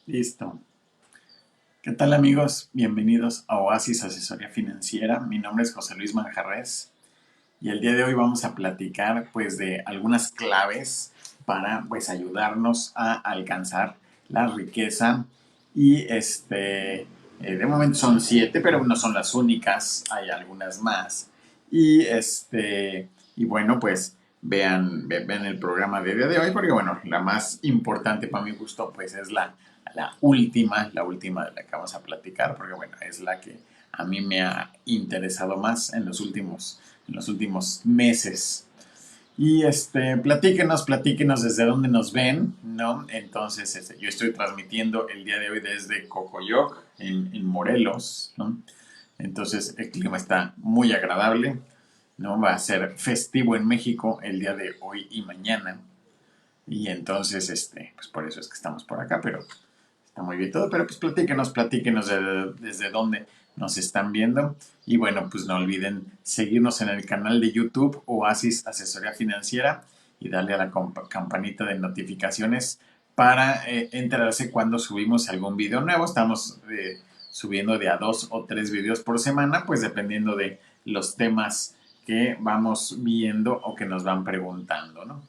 Listo. ¿Qué tal amigos? Bienvenidos a Oasis Asesoría Financiera. Mi nombre es José Luis Manjarres y el día de hoy vamos a platicar pues de algunas claves para pues ayudarnos a alcanzar la riqueza y de momento son 7, pero no son las únicas, hay algunas más. Y bueno, pues vean el programa de día de hoy porque bueno, la más importante para mi gusto pues es la última de la que vamos a platicar, porque bueno, es la que a mí me ha interesado más en los últimos meses. Y platíquenos desde dónde nos ven, ¿no? Entonces, yo estoy transmitiendo el día de hoy desde Cocoyoc, en Morelos, ¿no? Entonces, el clima está muy agradable, ¿no? Va a ser festivo en México el día de hoy y mañana. Y entonces, pues por eso es que estamos por acá, pero está muy bien todo, pero pues platíquenos desde dónde nos están viendo. Y bueno, pues no olviden seguirnos en el canal de YouTube Oasis Asesoría Financiera y darle a la campanita de notificaciones para enterarse cuando subimos algún video nuevo. Estamos subiendo de a 2 o 3 videos por semana, pues dependiendo de los temas que vamos viendo o que nos van preguntando, ¿no?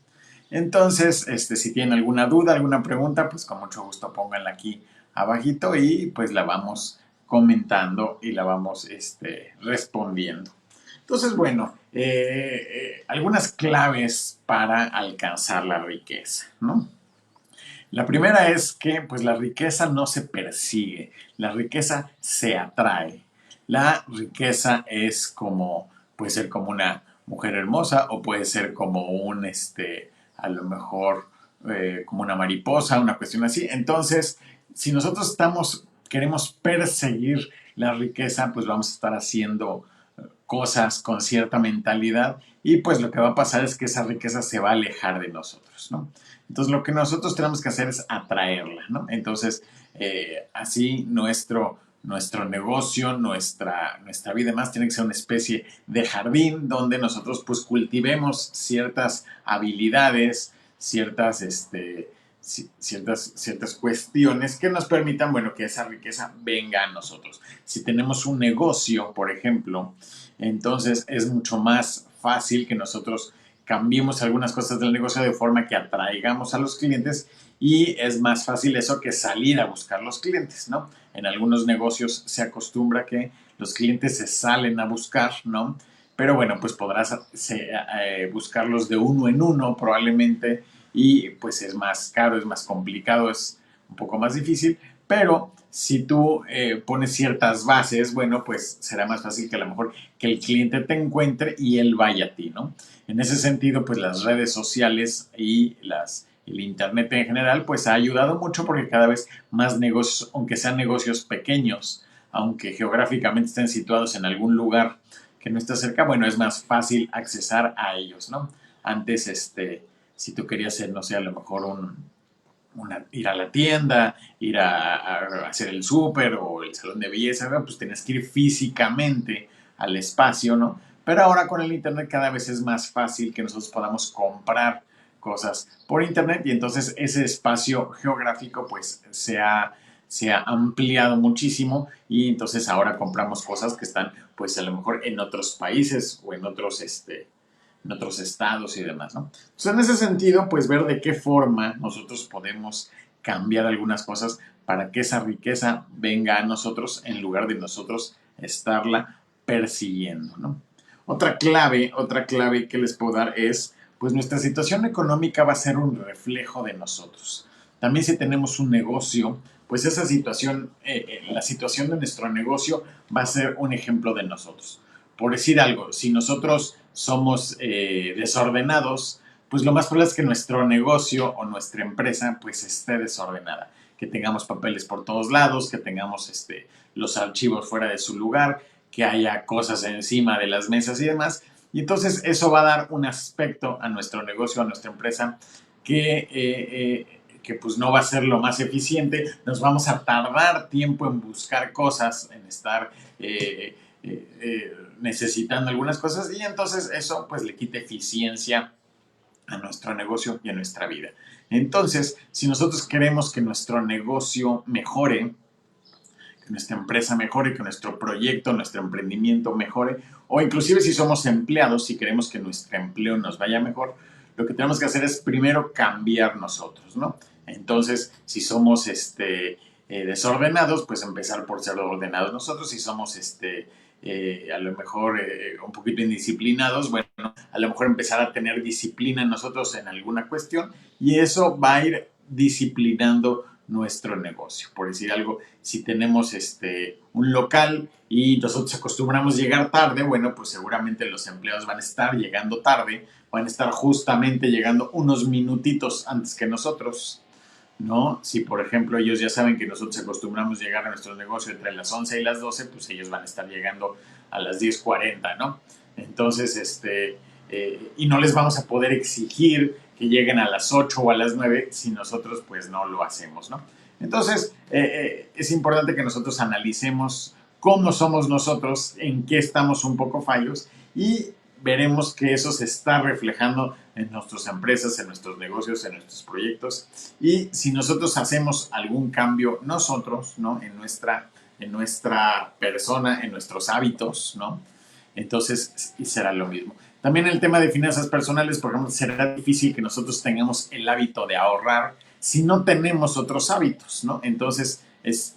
Entonces, si tienen alguna duda, alguna pregunta, pues con mucho gusto pónganla aquí abajito y pues la vamos comentando y la vamos respondiendo. Entonces, bueno, algunas claves para alcanzar la riqueza, ¿no? La primera es que pues la riqueza no se persigue, la riqueza se atrae. La riqueza es como, puede ser como una mujer hermosa o puede ser como a lo mejor como una mariposa, una cuestión así. Entonces, si nosotros queremos perseguir la riqueza, pues vamos a estar haciendo cosas con cierta mentalidad y pues lo que va a pasar es que esa riqueza se va a alejar de nosotros, ¿no? Entonces lo que nosotros tenemos que hacer es atraerla, ¿no? Entonces, así nuestro negocio, nuestra vida más tiene que ser una especie de jardín donde nosotros pues cultivemos ciertas habilidades, ciertas cuestiones que nos permitan, bueno, que esa riqueza venga a nosotros. Si tenemos un negocio, por ejemplo, entonces es mucho más fácil que nosotros cambiemos algunas cosas del negocio de forma que atraigamos a los clientes y es más fácil eso que salir a buscar los clientes, ¿no? En algunos negocios se acostumbra que los clientes se salen a buscar, ¿no? Pero bueno, pues podrás buscarlos de uno en uno probablemente y pues es más caro, es más complicado, es un poco más difícil, pero si tú pones ciertas bases, bueno, pues será más fácil que a lo mejor que el cliente te encuentre y él vaya a ti, ¿no? En ese sentido, pues las redes sociales y el internet en general, pues ha ayudado mucho porque cada vez más negocios, aunque sean negocios pequeños, aunque geográficamente estén situados en algún lugar que no está cerca, bueno, es más fácil accesar a ellos, ¿no? Antes, si tú querías hacer, no sé, a lo mejor ir a la tienda, ir a hacer el súper o el salón de belleza, pues tienes que ir físicamente al espacio, ¿no? Pero ahora con el internet cada vez es más fácil que nosotros podamos comprar cosas por internet y entonces ese espacio geográfico pues se ha ampliado muchísimo y entonces ahora compramos cosas que están pues a lo mejor en otros países o en otros estados y demás, ¿no? Entonces, en ese sentido, pues ver de qué forma nosotros podemos cambiar algunas cosas para que esa riqueza venga a nosotros en lugar de nosotros estarla persiguiendo, ¿no? Otra clave que les puedo dar es, pues nuestra situación económica va a ser un reflejo de nosotros. También si tenemos un negocio, pues esa situación, la situación de nuestro negocio va a ser un ejemplo de nosotros. Por decir algo, si nosotros somos desordenados, pues lo más probable es que nuestro negocio o nuestra empresa pues esté desordenada, que tengamos papeles por todos lados, que tengamos los archivos fuera de su lugar, que haya cosas encima de las mesas y demás. Y entonces eso va a dar un aspecto a nuestro negocio, a nuestra empresa, que pues no va a ser lo más eficiente, nos vamos a tardar tiempo en buscar cosas, en estar necesitando algunas cosas y entonces eso pues le quita eficiencia a nuestro negocio y a nuestra vida. Entonces, si nosotros queremos que nuestro negocio mejore, que nuestra empresa mejore, que nuestro proyecto, nuestro emprendimiento mejore, o inclusive si somos empleados, si queremos que nuestro empleo nos vaya mejor, lo que tenemos que hacer es primero cambiar nosotros, ¿no? Entonces, si somos desordenados, pues empezar por ser ordenados nosotros. Si somos a lo mejor un poquito indisciplinados, bueno, a lo mejor empezar a tener disciplina nosotros en alguna cuestión y eso va a ir disciplinando nuestro negocio. Por decir algo, si tenemos un local y nosotros acostumbramos llegar tarde, bueno, pues seguramente los empleados van a estar llegando tarde, van a estar justamente llegando unos minutitos antes que nosotros, ¿no? Si, por ejemplo, ellos ya saben que nosotros acostumbramos llegar a nuestro negocio entre las 11 y las 12, pues ellos van a estar llegando a las 10:40, ¿no? Entonces, y no les vamos a poder exigir que lleguen a las 8 o a las 9 si nosotros, pues, no lo hacemos, ¿no? Entonces, es importante que nosotros analicemos cómo somos nosotros, en qué estamos un poco fallos y veremos que eso se está reflejando en nuestras empresas, en nuestros negocios, en nuestros proyectos. Y si nosotros hacemos algún cambio nosotros, ¿no? En nuestra persona, en nuestros hábitos, ¿no? Entonces será lo mismo. También el tema de finanzas personales, por ejemplo, será difícil que nosotros tengamos el hábito de ahorrar si no tenemos otros hábitos, ¿no? Entonces es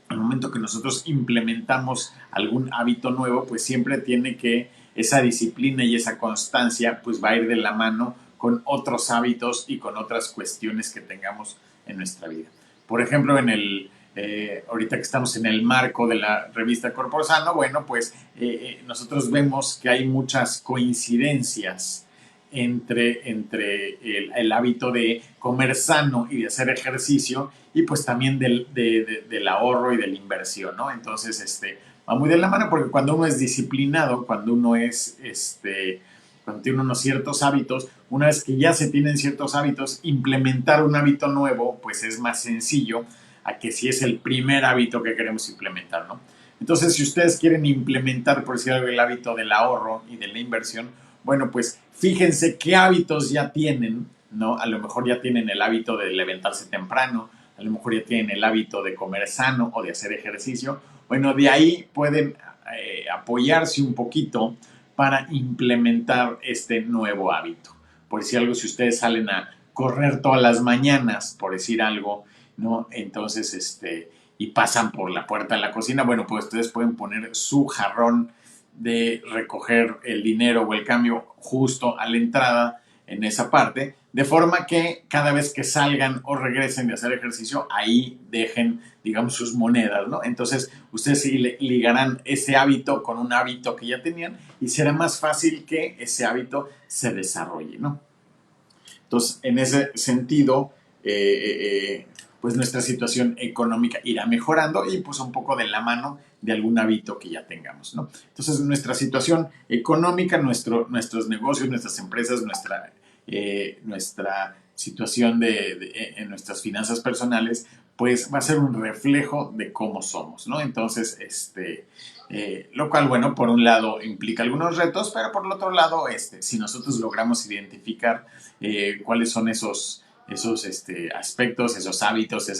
al momento que nosotros implementamos algún hábito nuevo, pues siempre tiene que esa disciplina y esa constancia pues va a ir de la mano con otros hábitos y con otras cuestiones que tengamos en nuestra vida. Por ejemplo, ahorita que estamos en el marco de la revista Corpo Sano, bueno, pues nosotros vemos que hay muchas coincidencias entre el hábito de comer sano y de hacer ejercicio y pues también del ahorro y de la inversión, ¿no? Entonces, va muy de la mano porque cuando uno es disciplinado, cuando uno cuando tiene unos ciertos hábitos, una vez que ya se tienen ciertos hábitos, implementar un hábito nuevo, pues es más sencillo a que si es el primer hábito que queremos implementar, ¿no? Entonces, si ustedes quieren implementar, por decir algo, el hábito del ahorro y de la inversión, bueno, pues fíjense qué hábitos ya tienen, ¿no? A lo mejor ya tienen el hábito de levantarse temprano, a lo mejor ya tienen el hábito de comer sano o de hacer ejercicio. Bueno, de ahí pueden apoyarse un poquito para implementar este nuevo hábito. Por decir algo, si ustedes salen a correr todas las mañanas, por decir algo, ¿no? Entonces, y pasan por la puerta de la cocina, bueno, pues ustedes pueden poner su jarrón de recoger el dinero o el cambio justo a la entrada en esa parte, de forma que cada vez que salgan o regresen de hacer ejercicio, ahí dejen, digamos, sus monedas, ¿no? Entonces, ustedes ligarán ese hábito con un hábito que ya tenían y será más fácil que ese hábito se desarrolle, ¿no? Entonces, en ese sentido, pues nuestra situación económica irá mejorando y pues un poco de la mano de algún hábito que ya tengamos, ¿no? Entonces, nuestra situación económica, nuestros negocios, nuestras empresas, nuestra situación en nuestras finanzas personales, pues va a ser un reflejo de cómo somos, ¿no? Entonces, lo cual, bueno, por un lado implica algunos retos, pero por el otro lado, si nosotros logramos identificar cuáles son esos aspectos, esos hábitos,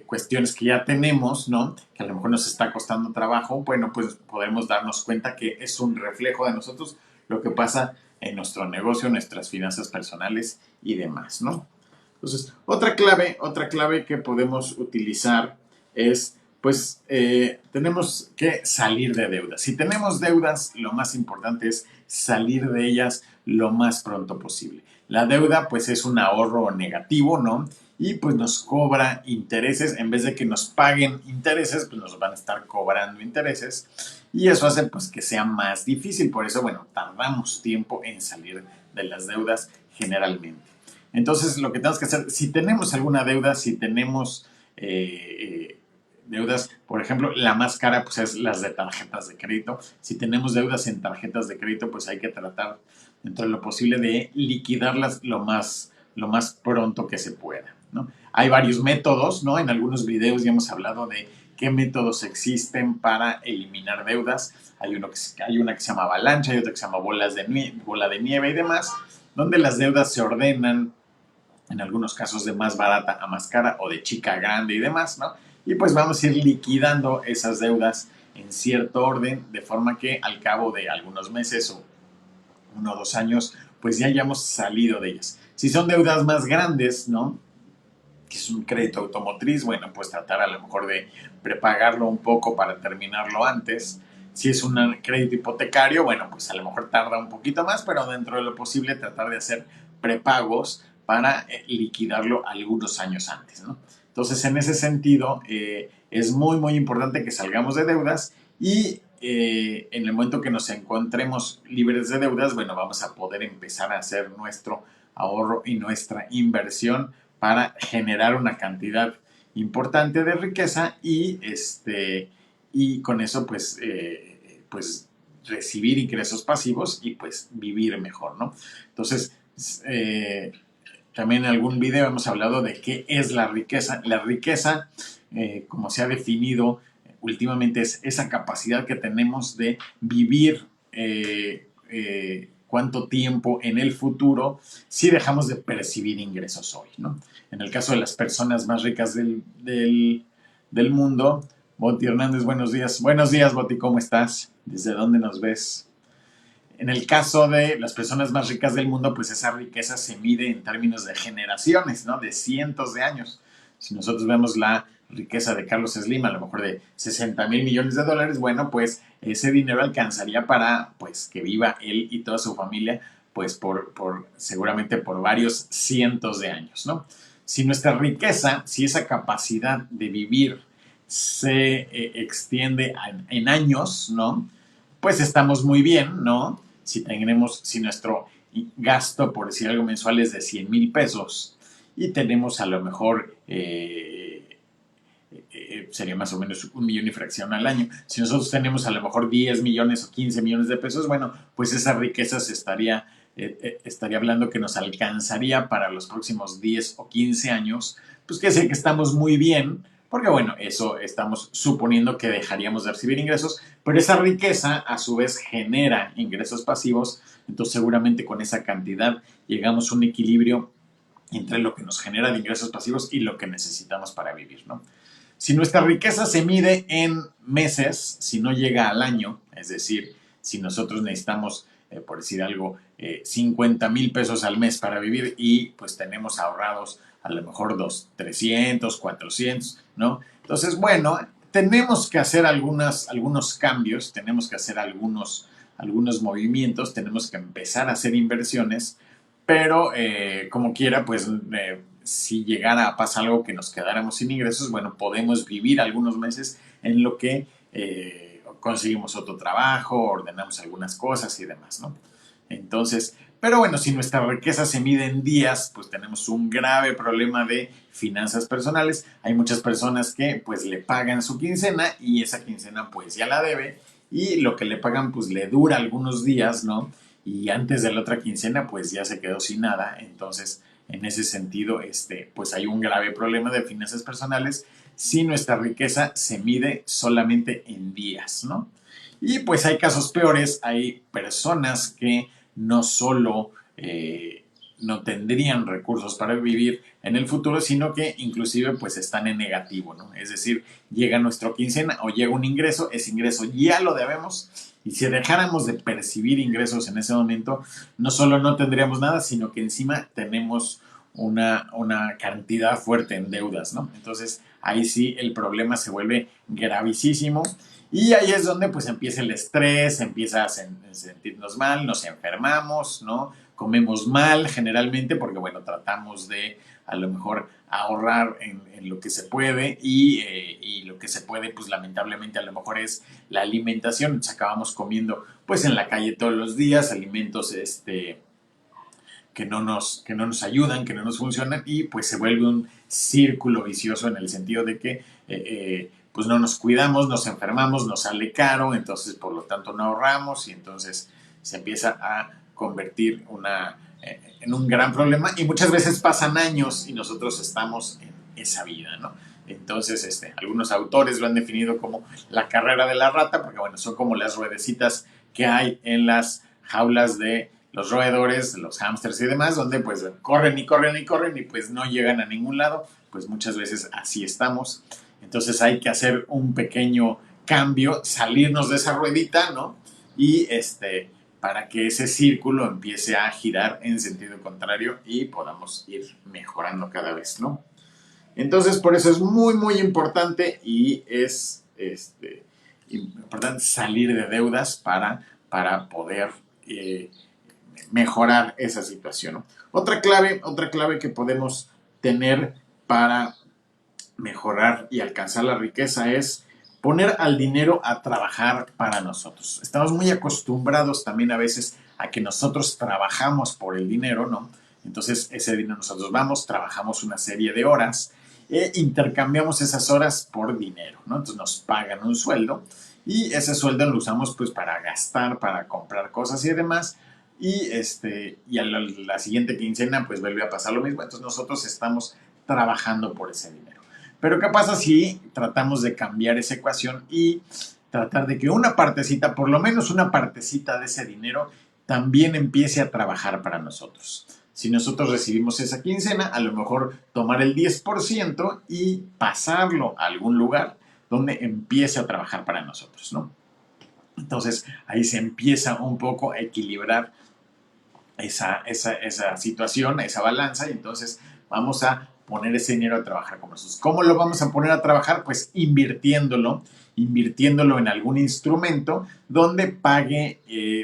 cuestiones que ya tenemos, ¿no? Que a lo mejor nos está costando trabajo, bueno, pues podemos darnos cuenta que es un reflejo de nosotros lo que pasa en nuestro negocio, nuestras finanzas personales y demás, ¿no? Entonces, otra clave que podemos utilizar es, pues, tenemos que salir de deudas. Si tenemos deudas, lo más importante es salir de ellas lo más pronto posible. La deuda, pues, es un ahorro negativo, ¿no? Y pues nos cobra intereses, en vez de que nos paguen intereses, pues nos van a estar cobrando intereses y eso hace pues que sea más difícil, por eso, bueno, tardamos tiempo en salir de las deudas generalmente. Entonces, lo que tenemos que hacer, si tenemos alguna deuda, si tenemos deudas, por ejemplo, la más cara pues es las de tarjetas de crédito. Si tenemos deudas en tarjetas de crédito, pues hay que tratar dentro de lo posible de liquidarlas lo más pronto que se pueda, ¿no? Hay varios métodos, ¿no? En algunos videos ya hemos hablado de qué métodos existen para eliminar deudas. Hay una que se llama avalancha, hay otra que se llama bola de nieve y demás. donde las deudas se ordenan en algunos casos de más barata a más cara o de chica a grande y demás, ¿no? Y pues vamos a ir liquidando esas deudas en cierto orden, de forma que al cabo de algunos meses o 1 o 2 años, pues ya hayamos salido de ellas. Si son deudas más grandes, ¿no? Que es un crédito automotriz, bueno, pues tratar a lo mejor de prepagarlo un poco para terminarlo antes. Si es un crédito hipotecario, bueno, pues a lo mejor tarda un poquito más, pero dentro de lo posible tratar de hacer prepagos para liquidarlo algunos años antes, ¿no? Entonces, en ese sentido, es muy, muy importante que salgamos de deudas y en el momento que nos encontremos libres de deudas, bueno, vamos a poder empezar a hacer nuestro ahorro y nuestra inversión para generar una cantidad importante de riqueza y con eso pues recibir ingresos pasivos y pues vivir mejor, ¿no? Entonces, también en algún video hemos hablado de qué es la riqueza. La riqueza, como se ha definido últimamente, es esa capacidad que tenemos de vivir cuánto tiempo en el futuro si dejamos de percibir ingresos hoy, ¿no? En el caso de las personas más ricas del mundo, Boti Hernández, buenos días. Buenos días, Boti, ¿cómo estás? ¿Desde dónde nos ves? En el caso de las personas más ricas del mundo, pues esa riqueza se mide en términos de generaciones, ¿no? De cientos de años. Si nosotros vemos la riqueza de Carlos Slim, a lo mejor de 60,000 millones de dólares, bueno, pues ese dinero alcanzaría para pues que viva él y toda su familia, pues seguramente por varios cientos de años, ¿no? Si nuestra riqueza, si esa capacidad de vivir se extiende en años, ¿no? Pues estamos muy bien, ¿no? Si nuestro gasto, por decir algo mensual, es de 100,000 pesos y tenemos a lo mejor, sería más o menos 1 millón y fracción al año. Si nosotros tenemos a lo mejor 10 millones o 15 millones de pesos, bueno, pues esa riqueza estaría hablando que nos alcanzaría para los próximos 10 o 15 años, pues que sé que estamos muy bien, porque bueno, eso estamos suponiendo que dejaríamos de recibir ingresos, pero esa riqueza a su vez genera ingresos pasivos, entonces seguramente con esa cantidad llegamos a un equilibrio entre lo que nos genera de ingresos pasivos y lo que necesitamos para vivir, ¿no? Si nuestra riqueza se mide en meses, si no llega al año, es decir, si nosotros necesitamos, por decir algo, 50,000 pesos al mes para vivir y pues tenemos ahorrados a lo mejor 300, 400, ¿no? Entonces, bueno, tenemos que hacer algunos cambios, tenemos que hacer algunos movimientos, tenemos que empezar a hacer inversiones, pero como quiera, pues si llegara a pasar algo que nos quedáramos sin ingresos, bueno, podemos vivir algunos meses en lo que conseguimos otro trabajo, ordenamos algunas cosas y demás, ¿no? Entonces, pero bueno, si nuestra riqueza se mide en días, pues tenemos un grave problema de finanzas personales. Hay muchas personas que pues le pagan su quincena y esa quincena pues ya la debe y lo que le pagan pues le dura algunos días, ¿no? Y antes de la otra quincena pues ya se quedó sin nada. Entonces, en ese sentido, pues hay un grave problema de finanzas personales si nuestra riqueza se mide solamente en días, ¿no? Y pues hay casos peores, hay personas que no solo no tendrían recursos para vivir en el futuro, sino que inclusive pues están en negativo, ¿no? Es decir, llega nuestro quincena o llega un ingreso, ese ingreso ya lo debemos y si dejáramos de percibir ingresos en ese momento, no solo no tendríamos nada, sino que encima tenemos una cantidad fuerte en deudas, ¿no? Entonces ahí sí el problema se vuelve gravísimo y ahí es donde pues empieza el estrés, empieza a sentirnos mal, nos enfermamos, ¿no? Comemos mal generalmente porque, bueno, tratamos de a lo mejor ahorrar en lo que se puede y lo que se puede, pues lamentablemente a lo mejor es la alimentación. Entonces acabamos comiendo pues en la calle todos los días, alimentos que no nos ayudan, que no nos funcionan y pues se vuelve un círculo vicioso en el sentido de que pues no nos cuidamos, nos enfermamos, nos sale caro, entonces por lo tanto no ahorramos y entonces se empieza a convertir en un gran problema y muchas veces pasan años y nosotros estamos en esa vida, ¿no? Entonces, algunos autores lo han definido como la carrera de la rata, porque bueno, son como las ruedecitas que hay en las jaulas de los roedores, los hámsters y demás, donde pues corren y corren y corren y pues no llegan a ningún lado, pues muchas veces así estamos. Entonces hay que hacer un pequeño cambio, salirnos de esa ruedita, ¿no? Y para que ese círculo empiece a girar en sentido contrario y podamos ir mejorando cada vez, ¿no? Entonces, por eso es muy, muy importante y es importante salir de deudas para poder mejorar esa situación, ¿no? Otra clave que podemos tener para mejorar y alcanzar la riqueza es poner al dinero a trabajar para nosotros. Estamos muy acostumbrados también a veces a que nosotros trabajamos por el dinero, ¿no? Entonces ese dinero nosotros vamos, trabajamos una serie de horas e intercambiamos esas horas por dinero, ¿no? Entonces nos pagan un sueldo y ese sueldo lo usamos pues para gastar, para comprar cosas y demás. Y a la siguiente quincena pues vuelve a pasar lo mismo. Entonces nosotros estamos trabajando por ese dinero. Pero ¿qué pasa si tratamos de cambiar esa ecuación y tratar de que una partecita, por lo menos una partecita de ese dinero, también empiece a trabajar para nosotros? Si nosotros recibimos esa quincena, a lo mejor tomar el 10% y pasarlo a algún lugar donde empiece a trabajar para nosotros, ¿no? Entonces ahí se empieza un poco a equilibrar esa situación, esa balanza, y entonces vamos a poner ese dinero a trabajar con nosotros. ¿Cómo lo vamos a poner a trabajar? Pues invirtiéndolo en algún instrumento donde pague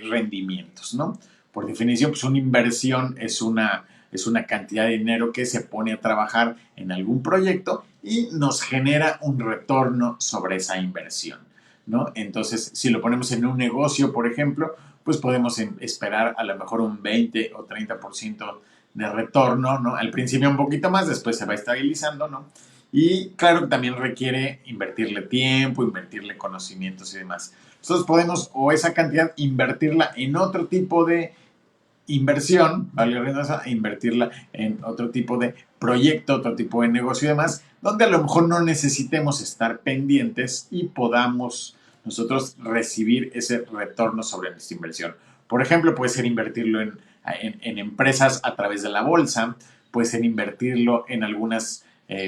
rendimientos, ¿no? Por definición, pues una inversión es una cantidad de dinero que se pone a trabajar en algún proyecto y nos genera un retorno sobre esa inversión, ¿no? Entonces, si lo ponemos en un negocio, por ejemplo, pues podemos esperar a lo mejor un 20 o 30% de retorno, ¿no? Al principio un poquito más, después se va estabilizando, ¿no? Y claro, también requiere invertirle tiempo, invertirle conocimientos y demás. Nosotros podemos, o esa cantidad, invertirla en otro tipo de inversión, ¿vale? Invertirla en otro tipo de proyecto, otro tipo de negocio y demás, donde a lo mejor no necesitemos estar pendientes y podamos nosotros recibir ese retorno sobre nuestra inversión. Por ejemplo, puede ser invertirlo en empresas a través de la bolsa, puede ser invertirlo en algunas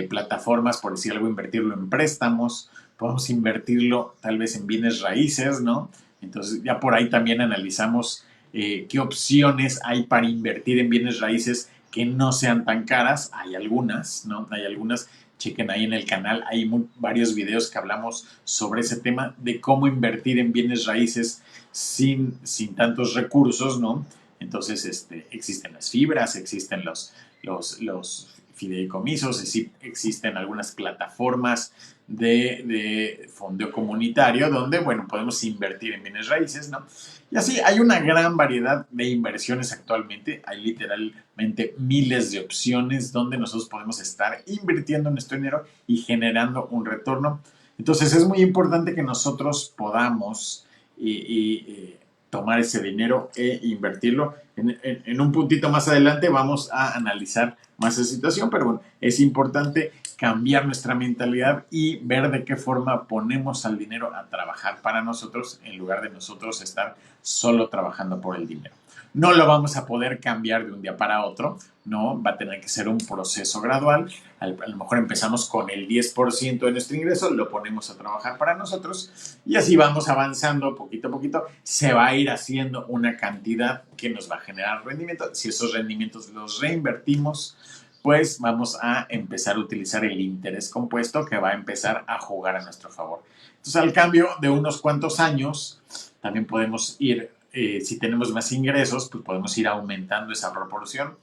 plataformas, por decir algo, invertirlo en préstamos, podemos invertirlo tal vez en bienes raíces, ¿no? Entonces ya por ahí también analizamos qué opciones hay para invertir en bienes raíces que no sean tan caras. Hay algunas, ¿no? Hay algunas. Chequen ahí en el canal, hay varios videos que hablamos sobre ese tema de cómo invertir en bienes raíces sin tantos recursos, ¿no? Entonces, existen las fibras, existen los fideicomisos, existen algunas plataformas de fondo comunitario donde, bueno, podemos invertir en bienes raíces, ¿no? Y así hay una gran variedad de inversiones actualmente, hay literalmente miles de opciones donde nosotros podemos estar invirtiendo nuestro dinero y generando un retorno. Entonces es muy importante que nosotros podamos tomar ese dinero e invertirlo. En un puntito más adelante vamos a analizar más esa situación, pero bueno, es importante cambiar nuestra mentalidad y ver de qué forma ponemos al dinero a trabajar para nosotros en lugar de nosotros estar solo trabajando por el dinero. No lo vamos a poder cambiar de un día para otro, no, va a tener que ser un proceso gradual. A lo mejor empezamos con el 10% de nuestro ingreso, lo ponemos a trabajar para nosotros y así vamos avanzando poquito a poquito. Se va a ir haciendo una cantidad que nos va a generar rendimiento. Si esos rendimientos los reinvertimos, pues vamos a empezar a utilizar el interés compuesto que va a empezar a jugar a nuestro favor. Entonces, al cambio de unos cuantos años, también podemos ir, si tenemos más ingresos, pues podemos ir aumentando esa proporción.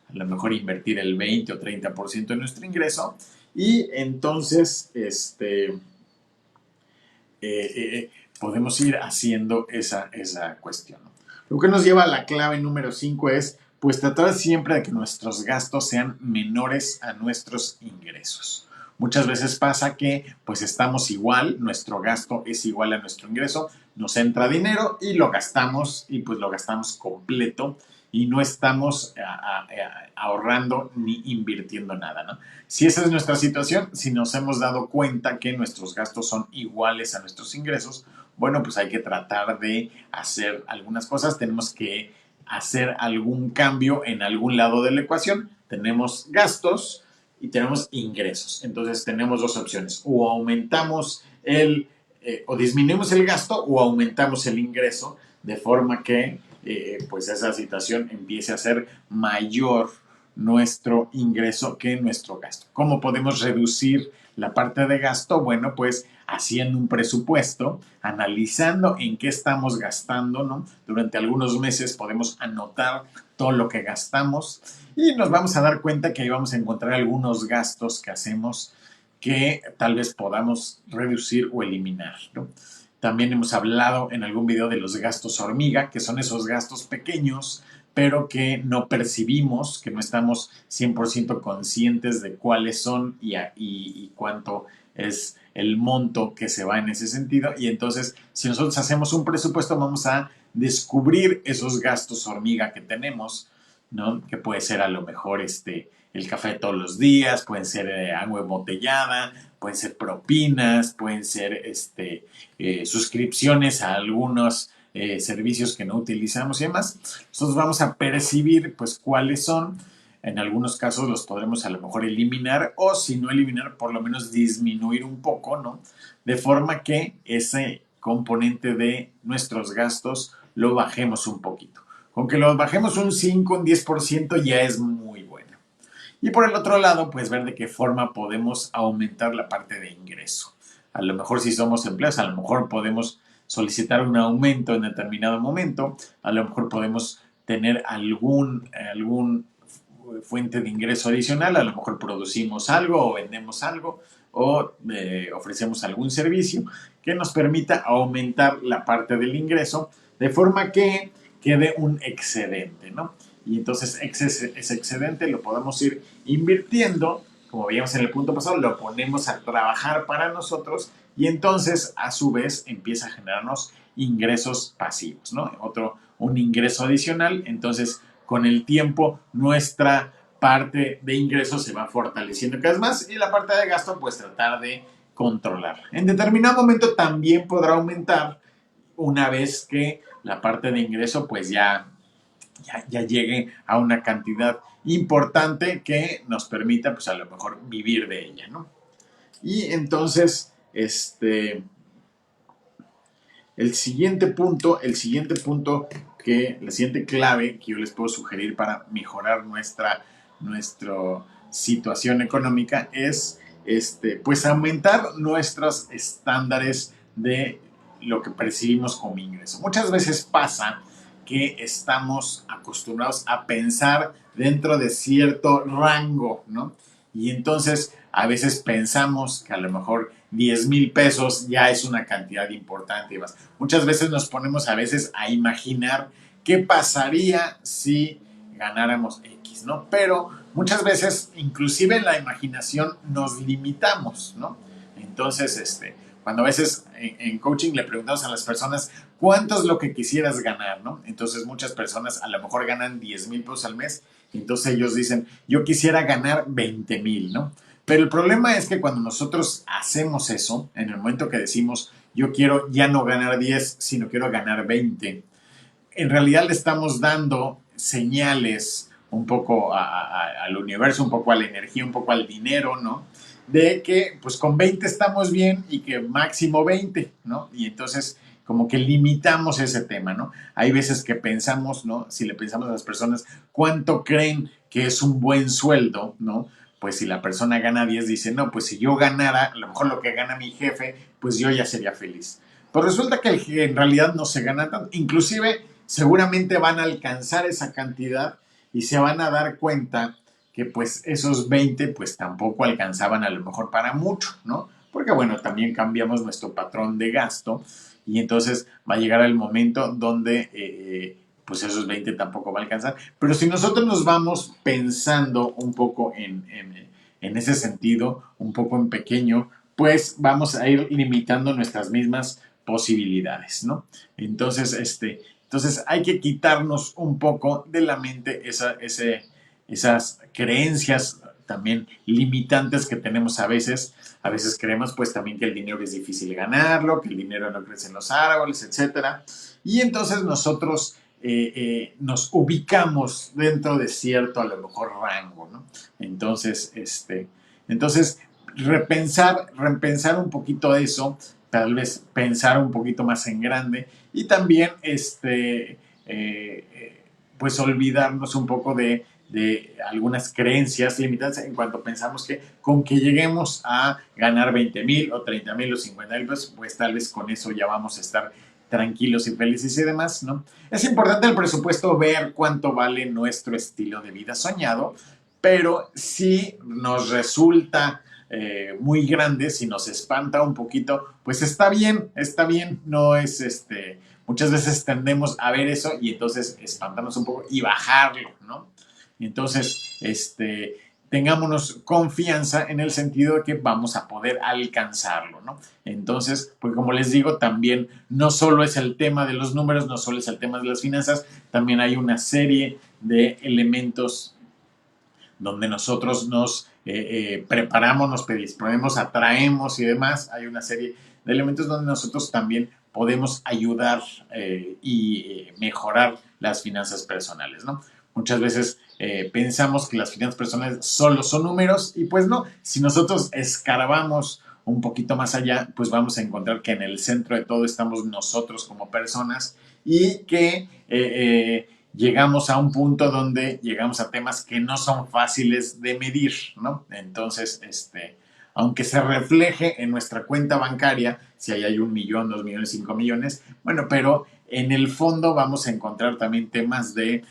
A lo mejor invertir el 20 o 30% de nuestro ingreso y entonces podemos ir haciendo esa cuestión. Lo que nos lleva a la clave número 5 es pues tratar siempre de que nuestros gastos sean menores a nuestros ingresos. Muchas veces pasa que pues estamos igual, nuestro gasto es igual a nuestro ingreso, nos entra dinero y lo gastamos y pues lo gastamos completo y no estamos ahorrando ni invirtiendo nada, ¿no? Si esa es nuestra situación, si nos hemos dado cuenta que nuestros gastos son iguales a nuestros ingresos, bueno, pues hay que tratar de hacer algunas cosas, tenemos que hacer algún cambio en algún lado de la ecuación. Tenemos gastos y tenemos ingresos. Entonces tenemos dos opciones: o aumentamos o disminuimos el gasto o aumentamos el ingreso, de forma que pues esa situación empiece a ser mayor nuestro ingreso que nuestro gasto. ¿Cómo podemos reducir la parte de gasto? Bueno, pues haciendo un presupuesto, analizando en qué estamos gastando, ¿no? Durante algunos meses podemos anotar todo lo que gastamos y nos vamos a dar cuenta que ahí vamos a encontrar algunos gastos que hacemos que tal vez podamos reducir o eliminar, ¿no? También hemos hablado en algún video de los gastos hormiga, que son esos gastos pequeños, pero que no percibimos, que no estamos 100% conscientes de cuáles son y cuánto es el monto que se va en ese sentido. Y entonces, si nosotros hacemos un presupuesto, vamos a descubrir esos gastos hormiga que tenemos, ¿no? Que puede ser a lo mejor el café todos los días, pueden ser agua embotellada, pueden ser propinas, pueden ser suscripciones a algunos servicios que no utilizamos y demás. Nosotros vamos a percibir pues cuáles son. En algunos casos los podremos a lo mejor eliminar, o si no eliminar, por lo menos disminuir un poco, ¿no? De forma que ese componente de nuestros gastos lo bajemos un poquito. Con que lo bajemos un 5, un 10% ya es muy bueno. Y por el otro lado, pues ver de qué forma podemos aumentar la parte de ingreso. A lo mejor si somos empleados, a lo mejor podemos solicitar un aumento en determinado momento, a lo mejor podemos tener algún fuente de ingreso adicional, a lo mejor producimos algo o vendemos algo o ofrecemos algún servicio que nos permita aumentar la parte del ingreso de forma que quede un excedente, ¿no? Y entonces ese excedente lo podemos ir invirtiendo, como veíamos en el punto pasado, lo ponemos a trabajar para nosotros y entonces a su vez empieza a generarnos ingresos pasivos, ¿no? Un ingreso adicional. Entonces con el tiempo nuestra parte de ingresos se va fortaleciendo cada vez más y la parte de gasto pues tratar de controlar. En determinado momento también podrá aumentar una vez que la parte de ingreso pues ya llegue a una cantidad importante que nos permita pues a lo mejor vivir de ella, ¿no? Y entonces la siguiente clave que yo les puedo sugerir para mejorar nuestra situación económica es pues aumentar nuestros estándares de lo que percibimos como ingreso. Muchas veces pasa que estamos acostumbrados a pensar dentro de cierto rango, ¿no? Y entonces a veces pensamos que a lo mejor 10,000 pesos ya es una cantidad importante y más. Muchas veces nos ponemos a veces a imaginar qué pasaría si ganáramos X, ¿no? Pero muchas veces, inclusive en la imaginación, nos limitamos, ¿no? Entonces, cuando a veces en coaching le preguntamos a las personas cuánto es lo que quisieras ganar, ¿no? Entonces muchas personas a lo mejor ganan 10,000 pesos al mes, entonces ellos dicen, yo quisiera ganar 20,000, ¿no? Pero el problema es que cuando nosotros hacemos eso, en el momento que decimos, yo quiero ya no ganar 10, sino quiero ganar 20, en realidad le estamos dando señales un poco al universo, un poco a la energía, un poco al dinero, ¿no? De que pues con 20 estamos bien y que máximo 20, ¿no? Y entonces como que limitamos ese tema, ¿no? Hay veces que pensamos, ¿no? Si le pensamos a las personas cuánto creen que es un buen sueldo, ¿no? Pues si la persona gana 10, dice, no, pues si yo ganara, a lo mejor lo que gana mi jefe, pues yo ya sería feliz. Pues resulta que en realidad no se gana tanto. Inclusive seguramente van a alcanzar esa cantidad y se van a dar cuenta que pues esos 20 pues tampoco alcanzaban a lo mejor para mucho, ¿no? Porque bueno, también cambiamos nuestro patrón de gasto y entonces va a llegar el momento donde pues esos 20 tampoco va a alcanzar. Pero si nosotros nos vamos pensando un poco en ese sentido, un poco en pequeño, pues vamos a ir limitando nuestras mismas posibilidades, ¿no? Entonces hay que quitarnos un poco de la mente esas creencias también limitantes que tenemos a veces. A veces creemos pues también que el dinero es difícil ganarlo, que el dinero no crece en los árboles, etc. Y entonces nosotros nos ubicamos dentro de cierto, a lo mejor, rango, ¿no? Entonces, entonces repensar un poquito eso, tal vez pensar un poquito más en grande y también, pues olvidarnos un poco de algunas creencias limitadas en cuanto pensamos que con que lleguemos a ganar 20,000 o 30,000 o 50,000 pesos, pues tal vez con eso ya vamos a estar tranquilos y felices y demás, ¿no? Es importante el presupuesto, ver cuánto vale nuestro estilo de vida soñado, pero si nos resulta muy grande, si nos espanta un poquito, pues está bien, no es muchas veces tendemos a ver eso y entonces espantarnos un poco y bajarlo, ¿no? Y entonces, tengámonos confianza en el sentido de que vamos a poder alcanzarlo, ¿no? Entonces, pues como les digo, también no solo es el tema de los números, no solo es el tema de las finanzas, también hay una serie de elementos donde nosotros nos preparamos, nos predisponemos, atraemos y demás. Hay una serie de elementos donde nosotros también podemos ayudar y mejorar las finanzas personales, ¿no? Muchas veces pensamos que las finanzas personales solo son números y pues no, si nosotros escarbamos un poquito más allá, pues vamos a encontrar que en el centro de todo estamos nosotros como personas y que llegamos a un punto donde llegamos a temas que no son fáciles de medir, ¿no? Entonces, aunque se refleje en nuestra cuenta bancaria, si ahí hay 1,000,000, 2,000,000, 5,000,000, bueno, pero en el fondo vamos a encontrar también temas de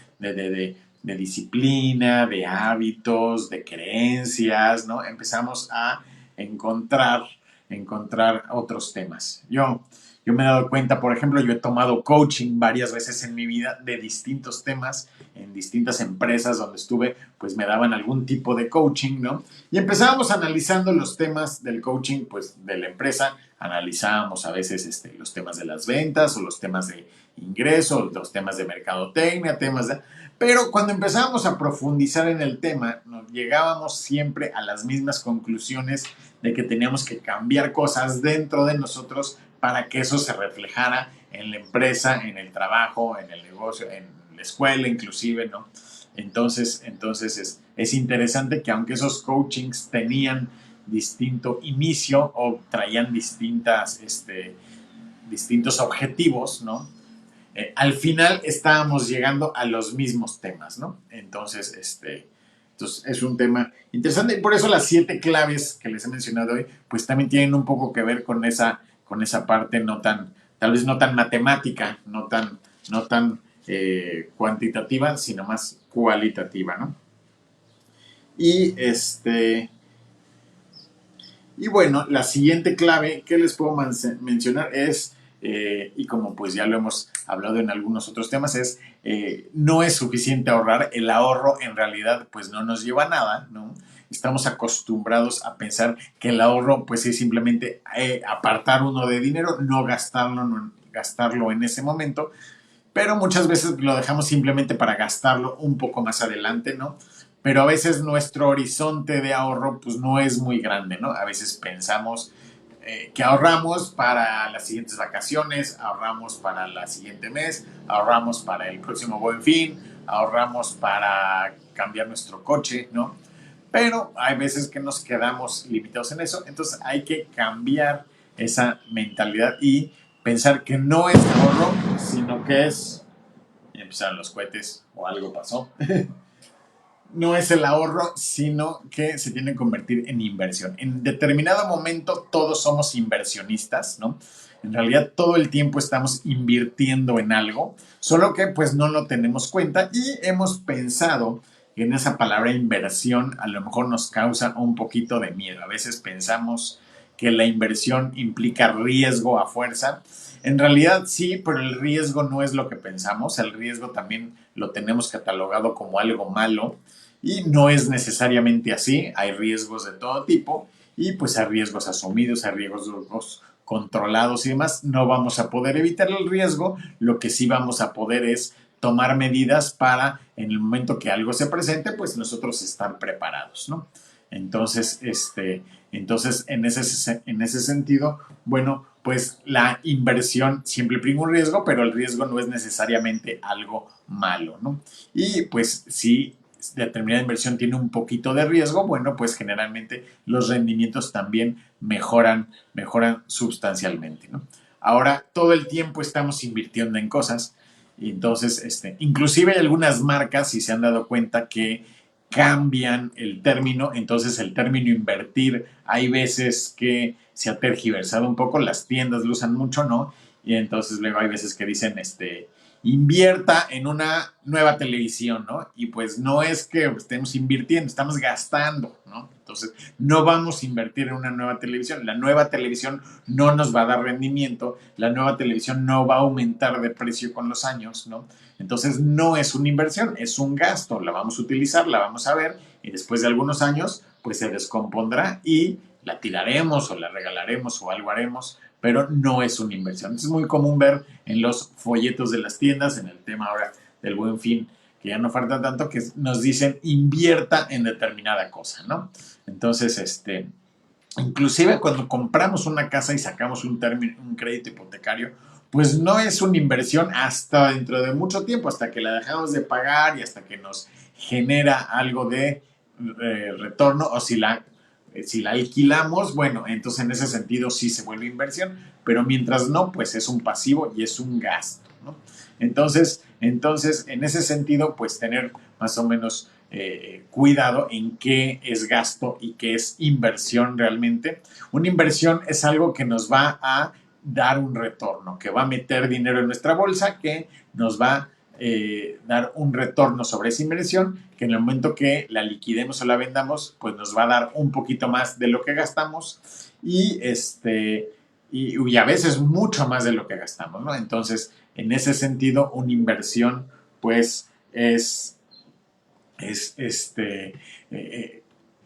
disciplina, de hábitos, de creencias, ¿no? Empezamos a encontrar, encontrar otros temas. Yo me he dado cuenta, por ejemplo, yo he tomado coaching varias veces en mi vida de distintos temas, en distintas empresas donde estuve, pues me daban algún tipo de coaching, ¿no? Y empezábamos analizando los temas del coaching, pues de la empresa, analizábamos a veces los temas de las ventas o los temas de ingresos, los temas de mercadotecnia, temas de... Pero cuando empezábamos a profundizar en el tema, nos llegábamos siempre a las mismas conclusiones de que teníamos que cambiar cosas dentro de nosotros para que eso se reflejara en la empresa, en el trabajo, en el negocio, en la escuela inclusive, ¿no? Entonces es interesante que aunque esos coachings tenían distinto inicio o traían distintos objetivos, ¿no? Al final estábamos llegando a los mismos temas, ¿no? Entonces es un tema interesante y por eso las 7 claves que les he mencionado hoy, pues también tienen un poco que ver con esa parte no tan, tal vez no tan matemática, no tan cuantitativa, sino más cualitativa, ¿no? Y y bueno, la siguiente clave que les puedo mencionar es, y como pues ya lo hemos hablado en algunos otros temas, es no es suficiente ahorrar, el ahorro en realidad pues no nos lleva a nada, ¿no? Estamos acostumbrados a pensar que el ahorro pues es simplemente apartar uno de dinero, no gastarlo en ese momento, pero muchas veces lo dejamos simplemente para gastarlo un poco más adelante, ¿no? Pero a veces nuestro horizonte de ahorro pues no es muy grande, ¿no? A veces pensamos que ahorramos para las siguientes vacaciones, ahorramos para el siguiente mes, ahorramos para el próximo Buen Fin, ahorramos para cambiar nuestro coche, ¿no? Pero hay veces que nos quedamos limitados en eso, entonces hay que cambiar esa mentalidad y pensar que no es ahorro, sino que es... Y empezaron los cohetes o algo pasó. No es el ahorro, sino que se tiene que convertir en inversión. En determinado momento todos somos inversionistas, ¿no? En realidad todo el tiempo estamos invirtiendo en algo, solo que pues no lo tenemos cuenta y hemos pensado que en esa palabra inversión a lo mejor nos causa un poquito de miedo. A veces pensamos que la inversión implica riesgo a fuerza. En realidad sí, pero el riesgo no es lo que pensamos. El riesgo también lo tenemos catalogado como algo malo y no es necesariamente así. Hay riesgos de todo tipo y pues hay riesgos asumidos, hay riesgos controlados y demás. No vamos a poder evitar el riesgo. Lo que sí vamos a poder es tomar medidas para en el momento que algo se presente, pues nosotros estar preparados, ¿no? Entonces en ese sentido, bueno, pues la inversión siempre implica un riesgo, pero el riesgo no es necesariamente algo malo, ¿no? Y pues si determinada inversión tiene un poquito de riesgo, bueno, pues generalmente los rendimientos también mejoran sustancialmente, ¿no? Ahora, todo el tiempo estamos invirtiendo en cosas y entonces, inclusive hay algunas marcas, si se han dado cuenta, que cambian el término, entonces el término invertir, hay veces que se ha tergiversado un poco, las tiendas lo usan mucho, ¿no? Y entonces luego hay veces que dicen, invierta en una nueva televisión, ¿no? Y pues no es que estemos invirtiendo, estamos gastando, ¿no? Entonces, no vamos a invertir en una nueva televisión. La nueva televisión no nos va a dar rendimiento, la nueva televisión no va a aumentar de precio con los años, ¿no? Entonces, no es una inversión, es un gasto. La vamos a utilizar, la vamos a ver y después de algunos años, pues se descompondrá y la tiraremos o la regalaremos o algo haremos, pero no es una inversión. Es muy común ver en los folletos de las tiendas, en el tema ahora del Buen Fin, que ya no falta tanto, que nos dicen invierta en determinada cosa, ¿no? Entonces, inclusive cuando compramos una casa y sacamos un crédito hipotecario, pues no es una inversión hasta dentro de mucho tiempo, hasta que la dejamos de pagar y hasta que nos genera algo de retorno, o si la alquilamos, bueno, entonces en ese sentido sí se vuelve inversión, pero mientras no, pues es un pasivo y es un gasto, ¿no? Entonces, en ese sentido, pues tener más o menos cuidado en qué es gasto y qué es inversión realmente. Una inversión es algo que nos va a dar un retorno, que va a meter dinero en nuestra bolsa, que nos va a dar un retorno sobre esa inversión, que en el momento que la liquidemos o la vendamos, pues nos va a dar un poquito más de lo que gastamos y, y a veces mucho más de lo que gastamos, ¿no? Entonces, en ese sentido, una inversión, pues, esa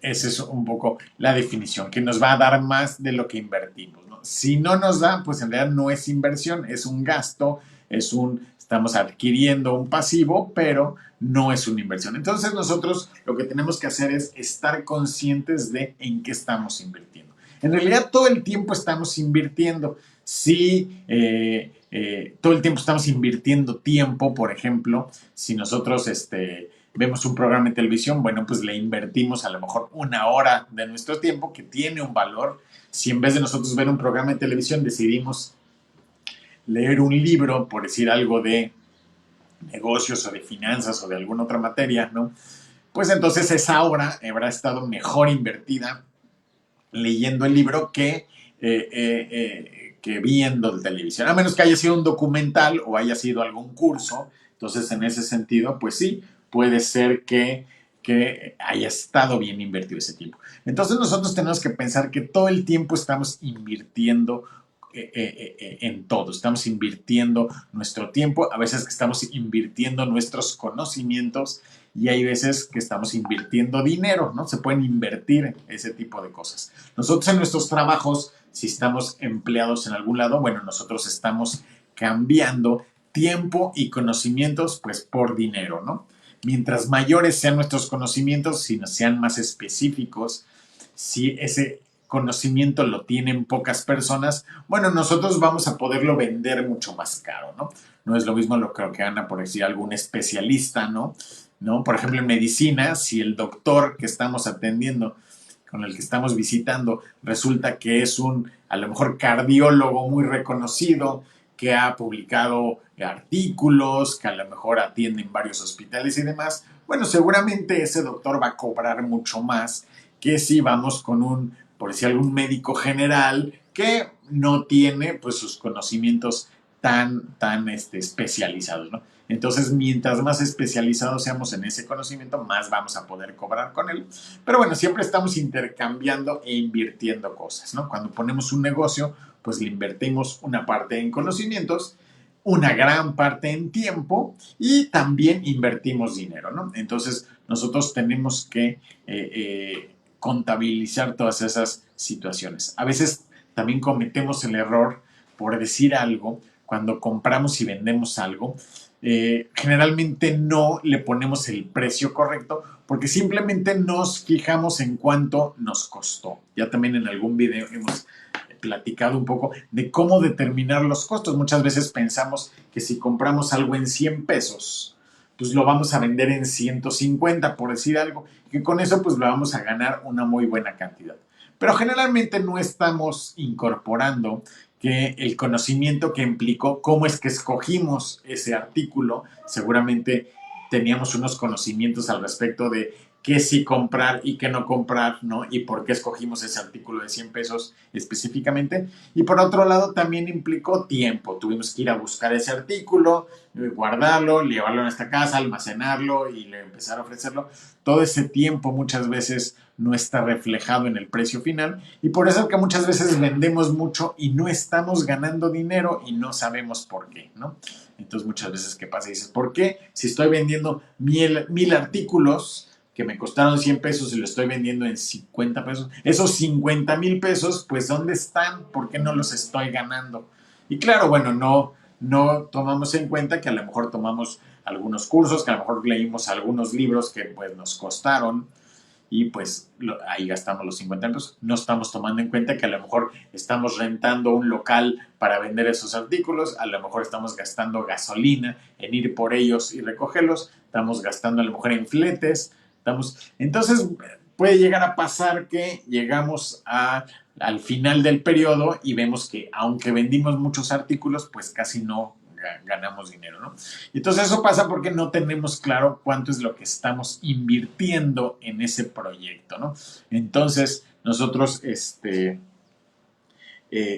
es un poco la definición, que nos va a dar más de lo que invertimos, ¿no? Si no nos da, pues en realidad no es inversión, es un gasto, estamos adquiriendo un pasivo, pero no es una inversión. Entonces nosotros lo que tenemos que hacer es estar conscientes de en qué estamos invirtiendo. En realidad todo el tiempo estamos invirtiendo. Si todo el tiempo estamos invirtiendo tiempo, por ejemplo, si nosotros vemos un programa de televisión, bueno, pues le invertimos a lo mejor una hora de nuestro tiempo que tiene un valor. Si en vez de nosotros ver un programa de televisión decidimos leer un libro, por decir algo de negocios o de finanzas o de alguna otra materia, ¿no? Pues entonces esa hora habrá estado mejor invertida leyendo el libro que viendo televisión, a menos que haya sido un documental o haya sido algún curso. Entonces, en ese sentido, pues sí, puede ser que haya estado bien invertido ese tiempo. Entonces, nosotros tenemos que pensar que todo el tiempo estamos invirtiendo en todo. Estamos invirtiendo nuestro tiempo, a veces que estamos invirtiendo nuestros conocimientos y hay veces que estamos invirtiendo dinero, ¿no? Se pueden invertir ese tipo de cosas. Nosotros en nuestros trabajos, si estamos empleados en algún lado, bueno, nosotros estamos cambiando tiempo y conocimientos pues por dinero, ¿no? Mientras mayores sean nuestros conocimientos, si sean más específicos, si ese conocimiento lo tienen pocas personas, bueno, nosotros vamos a poderlo vender mucho más caro, ¿no? No es lo mismo lo que gana, por decir, algún especialista, ¿no? ¿No? Por ejemplo, en medicina, si el doctor que estamos atendiendo, con el que estamos visitando, resulta que es a lo mejor, cardiólogo muy reconocido, que ha publicado artículos, que a lo mejor atiende en varios hospitales y demás, bueno, seguramente ese doctor va a cobrar mucho más que si vamos con por decir, algún médico general que no tiene pues sus conocimientos tan especializados, ¿no? Entonces, mientras más especializados seamos en ese conocimiento, más vamos a poder cobrar con él. Pero bueno, siempre estamos intercambiando e invirtiendo cosas, ¿no? Cuando ponemos un negocio, pues le invertimos una parte en conocimientos, una gran parte en tiempo y también invertimos dinero, ¿no? Entonces, nosotros tenemos que contabilizar todas esas situaciones. A veces también cometemos el error por decir algo, cuando compramos y vendemos algo, generalmente no le ponemos el precio correcto porque simplemente nos fijamos en cuánto nos costó. Ya también en algún video hemos platicado un poco de cómo determinar los costos. Muchas veces pensamos que si compramos algo en 100 pesos, pues lo vamos a vender en 150, por decir algo, que con eso pues lo vamos a ganar una muy buena cantidad. Pero generalmente no estamos incorporando que el conocimiento que implicó cómo es que escogimos ese artículo, seguramente teníamos unos conocimientos al respecto de qué sí comprar y qué no comprar, ¿no? Y por qué escogimos ese artículo de 100 pesos específicamente. Y por otro lado, también implicó tiempo. Tuvimos que ir a buscar ese artículo, guardarlo, llevarlo a nuestra casa, almacenarlo y empezar a ofrecerlo. Todo ese tiempo muchas veces no está reflejado en el precio final y por eso es que muchas veces vendemos mucho y no estamos ganando dinero y no sabemos por qué, ¿no? Entonces muchas veces ¿qué pasa? Y dices, ¿por qué? Si estoy vendiendo 1000 artículos que me costaron 100 pesos y lo estoy vendiendo en 50 pesos, esos 50,000 pesos, pues ¿dónde están? ¿Por qué no los estoy ganando? Y claro, bueno, no tomamos en cuenta que a lo mejor tomamos algunos cursos, que a lo mejor leímos algunos libros que pues nos costaron y pues ahí gastamos los 50 pesos. No estamos tomando en cuenta que a lo mejor estamos rentando un local para vender esos artículos, a lo mejor estamos gastando gasolina en ir por ellos y recogerlos, estamos gastando a lo mejor en fletes, entonces puede llegar a pasar que llegamos al final del periodo y vemos que aunque vendimos muchos artículos, pues casi no ganamos dinero, ¿no? Entonces eso pasa porque no tenemos claro cuánto es lo que estamos invirtiendo en ese proyecto, ¿no? Entonces nosotros,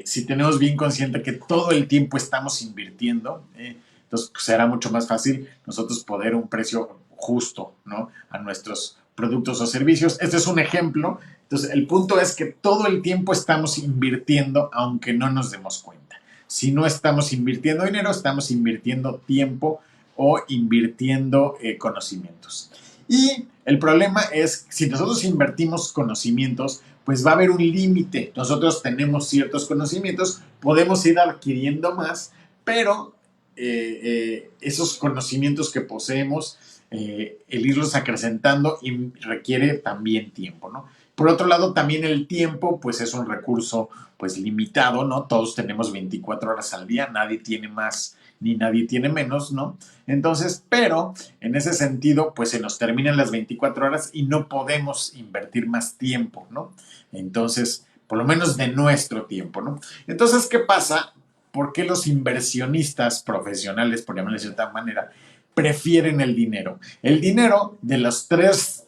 si tenemos bien consciente que todo el tiempo estamos invirtiendo, entonces pues, será mucho más fácil nosotros poder un precio justo, ¿no? A nuestros productos o servicios. Este es un ejemplo. Entonces el punto es que todo el tiempo estamos invirtiendo aunque no nos demos cuenta. Si no estamos invirtiendo dinero, estamos invirtiendo tiempo o invirtiendo conocimientos. Y el problema es, si nosotros invertimos conocimientos, pues va a haber un límite. Nosotros tenemos ciertos conocimientos, podemos ir adquiriendo más, pero esos conocimientos que poseemos, el irlos acrecentando requiere también tiempo, ¿no? Por otro lado, también el tiempo, pues es un recurso pues limitado, ¿no? Todos tenemos 24 horas al día, nadie tiene más ni nadie tiene menos, ¿no? Entonces, pero en ese sentido, pues se nos terminan las 24 horas y no podemos invertir más tiempo, ¿no? Entonces, por lo menos de nuestro tiempo, ¿no? Entonces, ¿qué pasa? ¿Por qué los inversionistas profesionales, por llamarles de cierta manera, prefieren el dinero? El dinero, de los tres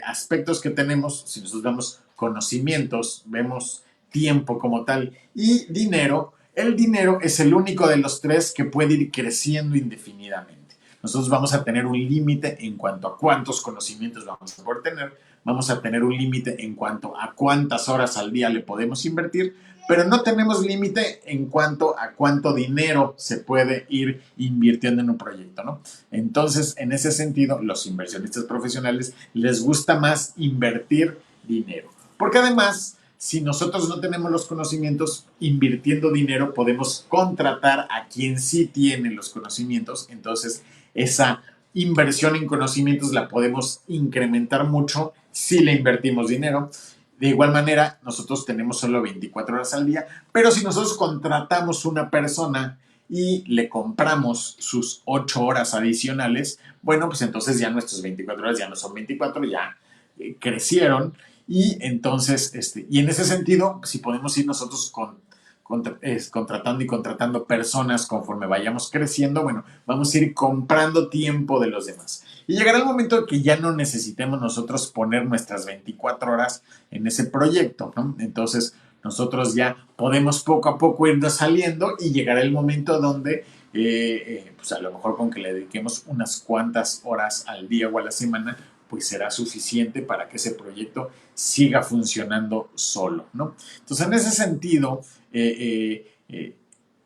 aspectos que tenemos, si nosotros vemos conocimientos, vemos tiempo como tal y dinero, el dinero es el único de los tres que puede ir creciendo indefinidamente. Nosotros vamos a tener un límite en cuanto a cuántos conocimientos vamos a poder tener, vamos a tener un límite en cuanto a cuántas horas al día le podemos invertir, pero no tenemos límite en cuanto a cuánto dinero se puede ir invirtiendo en un proyecto, ¿no? Entonces, en ese sentido, los inversionistas profesionales les gusta más invertir dinero, porque además, si nosotros no tenemos los conocimientos, invirtiendo dinero podemos contratar a quien sí tiene los conocimientos, entonces esa inversión en conocimientos la podemos incrementar mucho si le invertimos dinero. De igual manera, nosotros tenemos solo 24 horas al día, pero si nosotros contratamos una persona y le compramos sus 8 horas adicionales, bueno, pues entonces ya nuestras 24 horas ya no son 24, ya crecieron. Y entonces, y en ese sentido, si podemos ir nosotros contratando y contratando personas conforme vayamos creciendo, bueno, vamos a ir comprando tiempo de los demás. Y llegará el momento en que ya no necesitemos nosotros poner nuestras 24 horas en ese proyecto, ¿no? Entonces, nosotros ya podemos poco a poco irnos saliendo y llegará el momento donde, pues a lo mejor con que le dediquemos unas cuantas horas al día o a la semana, pues será suficiente para que ese proyecto siga funcionando solo, ¿no? Entonces, en ese sentido,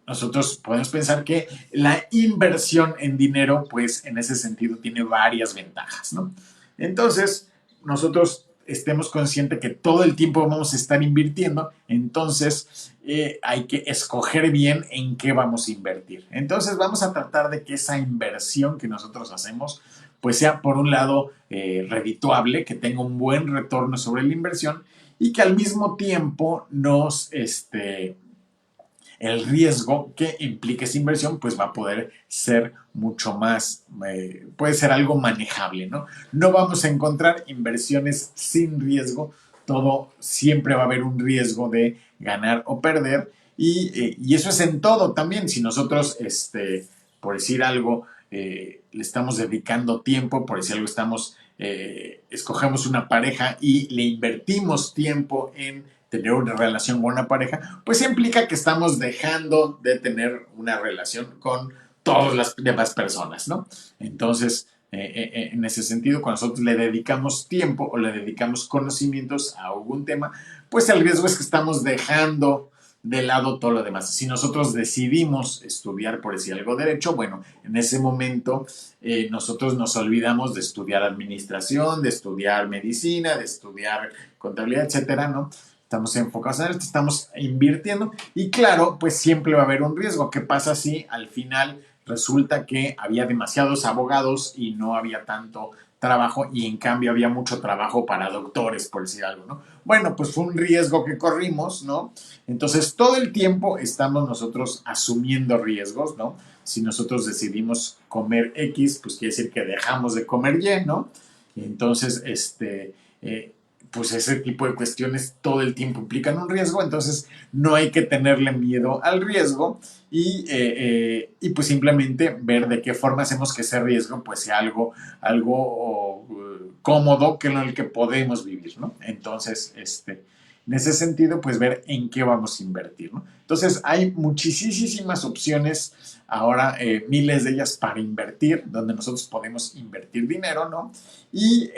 nosotros podemos pensar que la inversión en dinero, pues en ese sentido tiene varias ventajas, ¿no? Entonces, nosotros estemos conscientes que todo el tiempo vamos a estar invirtiendo, entonces hay que escoger bien en qué vamos a invertir. Entonces, vamos a tratar de que esa inversión que nosotros hacemos pues sea por un lado redituable, que tenga un buen retorno sobre la inversión y que al mismo tiempo el riesgo que implique esa inversión, pues va a poder ser mucho más, puede ser algo manejable, ¿no? No vamos a encontrar inversiones sin riesgo, todo siempre va a haber un riesgo de ganar o perder y eso es en todo también. Si nosotros, por decir algo, le estamos dedicando tiempo, por decir algo, escogemos una pareja y le invertimos tiempo en tener una relación con una pareja, pues implica que estamos dejando de tener una relación con todas las demás personas, ¿no? Entonces, en ese sentido, cuando nosotros le dedicamos tiempo o le dedicamos conocimientos a algún tema, pues el riesgo es que estamos dejando de lado todo lo demás. Si nosotros decidimos estudiar, por decir algo, derecho, bueno, en ese momento nosotros nos olvidamos de estudiar administración, de estudiar medicina, de estudiar contabilidad, etcétera, ¿no? Estamos enfocados en esto, estamos invirtiendo y claro, pues siempre va a haber un riesgo. ¿Qué pasa si al final resulta que había demasiados abogados y no había tanto trabajo y en cambio había mucho trabajo para doctores, por decir algo, ¿no? Bueno, pues fue un riesgo que corrimos, ¿no? Entonces, todo el tiempo estamos nosotros asumiendo riesgos, ¿no? Si nosotros decidimos comer X, pues quiere decir que dejamos de comer Y, ¿no? Entonces, pues ese tipo de cuestiones todo el tiempo implican un riesgo, entonces no hay que tenerle miedo al riesgo y pues simplemente ver de qué forma hacemos que ese riesgo pues sea algo cómodo que en el que podemos vivir, ¿no? Entonces, en ese sentido, pues ver en qué vamos a invertir, ¿no? Entonces, hay muchísimas opciones ahora, miles de ellas para invertir, donde nosotros podemos invertir dinero, ¿no? Y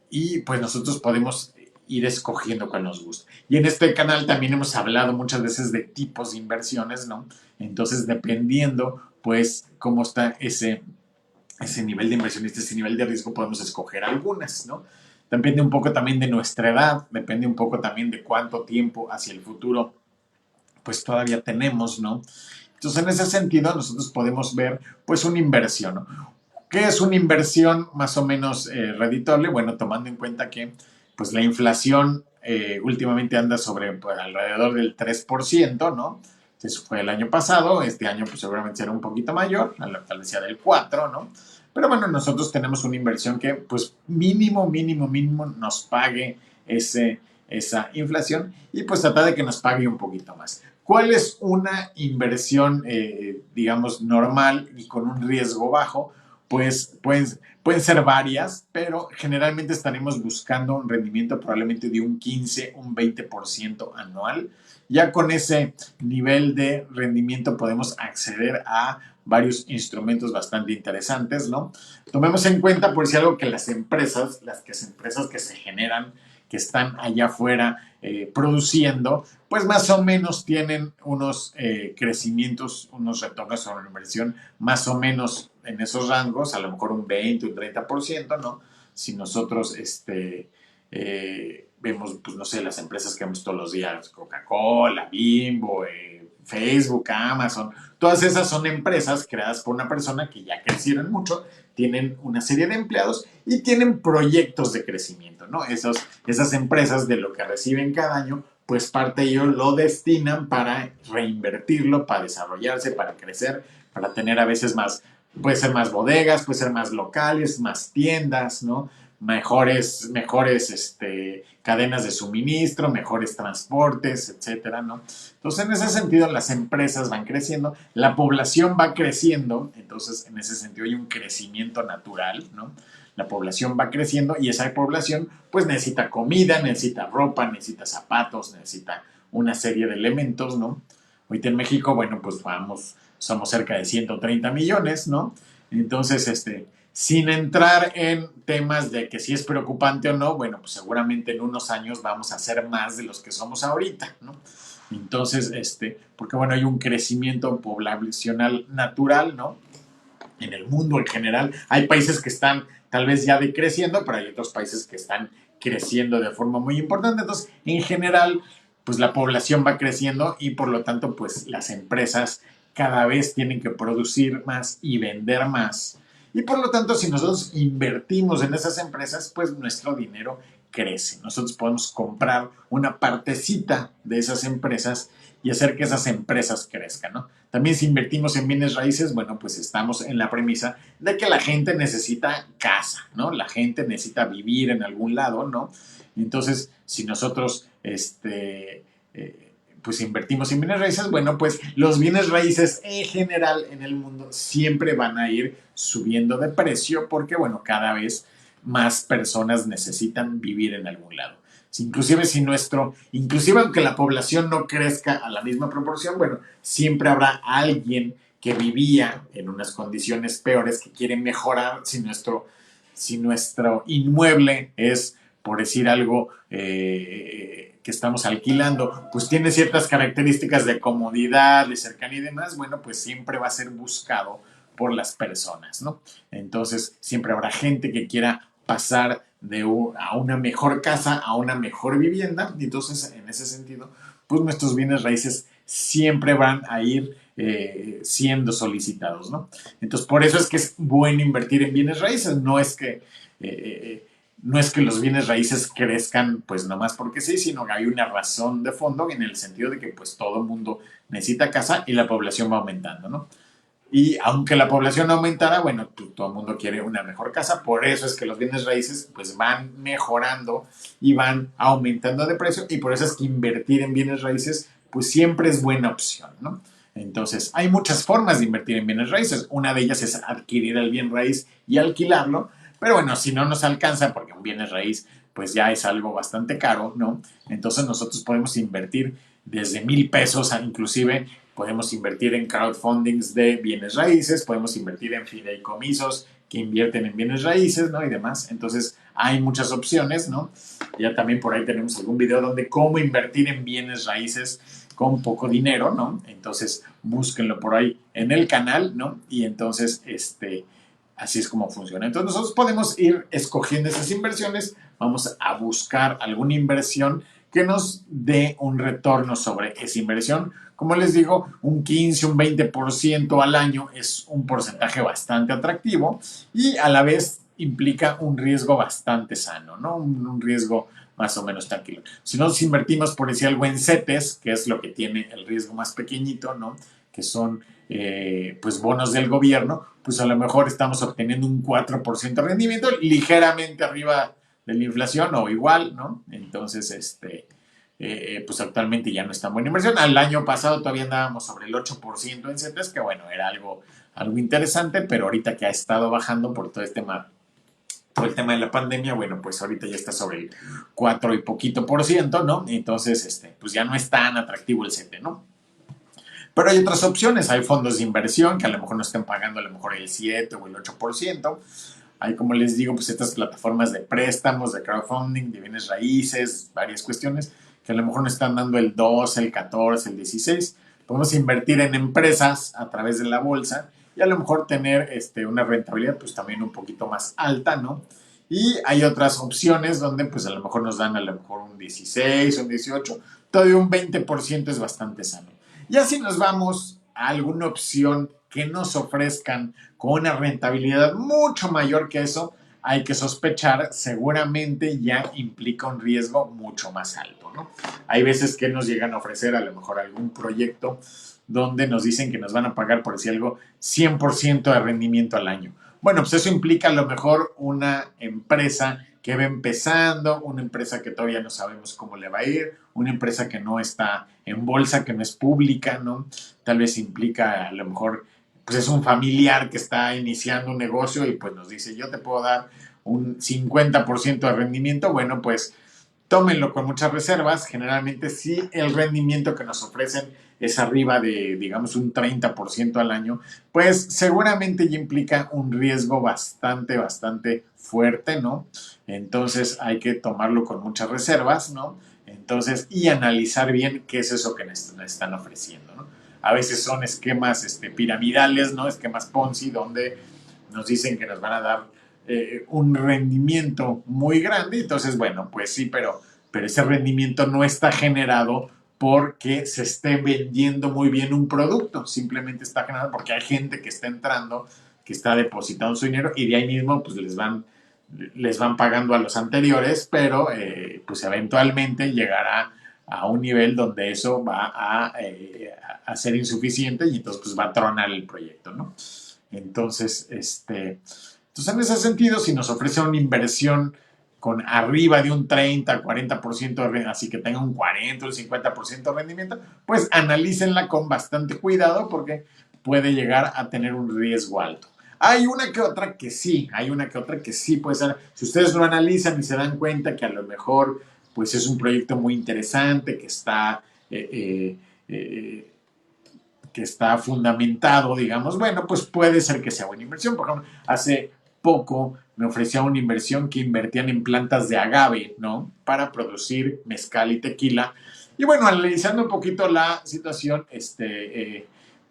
y pues nosotros podemos ir escogiendo cuál nos gusta. Y en este canal también hemos hablado muchas veces de tipos de inversiones, ¿no? Entonces, dependiendo, pues, cómo está ese nivel de inversionista, ese nivel de riesgo, podemos escoger algunas, ¿no? Depende un poco también de nuestra edad, depende un poco también de cuánto tiempo hacia el futuro, pues todavía tenemos, ¿no? Entonces, en ese sentido, nosotros podemos ver, pues, una inversión, ¿no? ¿Qué es una inversión más o menos reditable? Bueno, tomando en cuenta que pues, la inflación últimamente anda sobre pues, alrededor del 3%, ¿no? Eso fue el año pasado, este año pues, seguramente será un poquito mayor, tal vez sea del 4, ¿no? Pero bueno, nosotros tenemos una inversión que pues mínimo nos pague esa inflación y pues tratar de que nos pague un poquito más. ¿Cuál es una inversión, digamos, normal y con un riesgo bajo? Pues pueden ser varias, pero generalmente estaremos buscando un rendimiento probablemente de un 15, un 20% anual. Ya con ese nivel de rendimiento podemos acceder a varios instrumentos bastante interesantes, ¿no? Tomemos en cuenta, por si algo, que las empresas que se generan, que están allá afuera produciendo, pues más o menos tienen unos crecimientos, unos retornos sobre la inversión más o menos en esos rangos, a lo mejor un 20, un 30%, ¿no? Si nosotros vemos, pues no sé, las empresas que vemos todos los días, Coca-Cola, Bimbo, Facebook, Amazon, todas esas son empresas creadas por una persona que ya crecieron mucho, tienen una serie de empleados y tienen proyectos de crecimiento, ¿no? Esas empresas de lo que reciben cada año, pues parte de ello lo destinan para reinvertirlo, para desarrollarse, para crecer, para tener a veces más, puede ser más bodegas, puede ser más locales, más tiendas, ¿no? Mejores cadenas de suministro, mejores transportes, etcétera, ¿no? Entonces, en ese sentido, las empresas van creciendo, la población va creciendo, entonces, en ese sentido, hay un crecimiento natural, ¿no? La población va creciendo y esa población, pues, necesita comida, necesita ropa, necesita zapatos, necesita una serie de elementos, ¿no? Ahorita en México, bueno, pues somos cerca de 130 millones, ¿no? Entonces, sin entrar en temas de que si es preocupante o no, bueno, pues seguramente en unos años vamos a ser más de los que somos ahorita, ¿no? Entonces, porque bueno, hay un crecimiento poblacional natural, ¿no? En el mundo en general. Hay países que están tal vez ya decreciendo, pero hay otros países que están creciendo de forma muy importante. Entonces, en general, pues la población va creciendo y por lo tanto, pues las empresas cada vez tienen que producir más y vender más. Y por lo tanto, si nosotros invertimos en esas empresas, pues nuestro dinero crece. Nosotros podemos comprar una partecita de esas empresas y hacer que esas empresas crezcan, ¿no? También si invertimos en bienes raíces, bueno, pues estamos en la premisa de que la gente necesita casa, ¿no? La gente necesita vivir en algún lado, ¿no? Entonces, si nosotros, pues invertimos en bienes raíces, bueno, pues los bienes raíces en general en el mundo siempre van a ir subiendo de precio porque, bueno, cada vez más personas necesitan vivir en algún lado. Inclusive si inclusive aunque la población no crezca a la misma proporción, bueno, siempre habrá alguien que vivía en unas condiciones peores que quiere mejorar si nuestro inmueble es, por decir algo, que estamos alquilando, pues tiene ciertas características de comodidad, de cercanía y demás, bueno, pues siempre va a ser buscado por las personas, ¿no? Entonces, siempre habrá gente que quiera pasar a una mejor casa, a una mejor vivienda. Y entonces, en ese sentido, pues nuestros bienes raíces siempre van a ir siendo solicitados, ¿no? Entonces, por eso es que es bueno invertir en bienes raíces. No es que los bienes raíces crezcan pues nomás porque sí, sino que hay una razón de fondo en el sentido de que pues todo el mundo necesita casa y la población va aumentando, ¿no? Y aunque la población aumentara, bueno, pues, todo el mundo quiere una mejor casa, por eso es que los bienes raíces pues van mejorando y van aumentando de precio y por eso es que invertir en bienes raíces pues siempre es buena opción, ¿no? Entonces, hay muchas formas de invertir en bienes raíces. Una de ellas es adquirir el bien raíz y alquilarlo, pero bueno, si no nos alcanza, porque un bienes raíz pues ya es algo bastante caro, ¿no? Entonces nosotros podemos invertir desde 1,000 pesos a inclusive podemos invertir en crowdfundings de bienes raíces, podemos invertir en fideicomisos que invierten en bienes raíces, ¿no? Y demás. Entonces, hay muchas opciones, ¿no? Ya también por ahí tenemos algún video donde cómo invertir en bienes raíces con poco dinero, ¿no? Entonces, búsquenlo por ahí en el canal, ¿no? Y entonces, así es como funciona. Entonces, nosotros podemos ir escogiendo esas inversiones, vamos a buscar alguna inversión que nos dé un retorno sobre esa inversión. Como les digo, un 15, un 20% al año es un porcentaje bastante atractivo y a la vez implica un riesgo bastante sano, ¿no? Un riesgo más o menos tranquilo. Si nosotros invertimos, por decir algo, en CETES, que es lo que tiene el riesgo más pequeñito, ¿no? Que son pues bonos del gobierno, pues a lo mejor estamos obteniendo un 4% de rendimiento, ligeramente arriba de la inflación o igual, ¿no? Entonces, pues actualmente ya no es tan buena inversión. Al año pasado todavía andábamos sobre el 8% en CETES, que bueno, era algo interesante, pero ahorita que ha estado bajando por todo el tema de la pandemia, bueno, pues ahorita ya está sobre el 4 y poquito por ciento, ¿no? Entonces, pues ya no es tan atractivo el CETE, ¿no? Pero hay otras opciones, hay fondos de inversión que a lo mejor no estén pagando a lo mejor el 7 o el 8%. Hay, como les digo, pues estas plataformas de préstamos, de crowdfunding, de bienes raíces, varias cuestiones que a lo mejor nos están dando el 12, el 14, el 16. Podemos invertir en empresas a través de la bolsa y a lo mejor tener una rentabilidad pues también un poquito más alta, ¿no? Y hay otras opciones donde pues a lo mejor nos dan a lo mejor un 16, un 18, todavía un 20% es bastante sano. Y así nos vamos a alguna opción que nos ofrezcan con una rentabilidad mucho mayor que eso, hay que sospechar, seguramente ya implica un riesgo mucho más alto, ¿no? Hay veces que nos llegan a ofrecer a lo mejor algún proyecto donde nos dicen que nos van a pagar, por decir algo, 100% de rendimiento al año. Bueno, pues eso implica a lo mejor una empresa que va empezando, una empresa que todavía no sabemos cómo le va a ir, una empresa que no está en bolsa, que no es pública, ¿no? Tal vez implica a lo mejor pues es un familiar que está iniciando un negocio y pues nos dice, yo te puedo dar un 50% de rendimiento, bueno, pues tómenlo con muchas reservas. Generalmente si el rendimiento que nos ofrecen es arriba de, digamos, un 30% al año, pues seguramente ya implica un riesgo bastante fuerte, ¿no? Entonces hay que tomarlo con muchas reservas, ¿no? Entonces, y analizar bien qué es eso que nos están ofreciendo, ¿no? A veces son esquemas piramidales, ¿no? Esquemas Ponzi, donde nos dicen que nos van a dar un rendimiento muy grande. Entonces, bueno, pues sí, pero ese rendimiento no está generado porque se esté vendiendo muy bien un producto. Simplemente está generado porque hay gente que está entrando, que está depositando su dinero y de ahí mismo pues les van pagando a los anteriores, pero pues eventualmente llegará a un nivel donde eso va a ser insuficiente y entonces pues va a tronar el proyecto, ¿no? Entonces, entonces en ese sentido, si nos ofrece una inversión con arriba de un 30, 40% de rendimiento, así que tenga un 40 o un 50% de rendimiento, pues analícenla con bastante cuidado porque puede llegar a tener un riesgo alto. Hay una que otra que sí, hay una que otra que sí puede ser. Si ustedes lo analizan y se dan cuenta que a lo mejor pues es un proyecto muy interesante, que está fundamentado, digamos, bueno, pues puede ser que sea buena inversión. Por ejemplo, hace poco me ofrecía una inversión que invertían en plantas de agave, ¿no? Para producir mezcal y tequila. Y bueno, analizando un poquito la situación,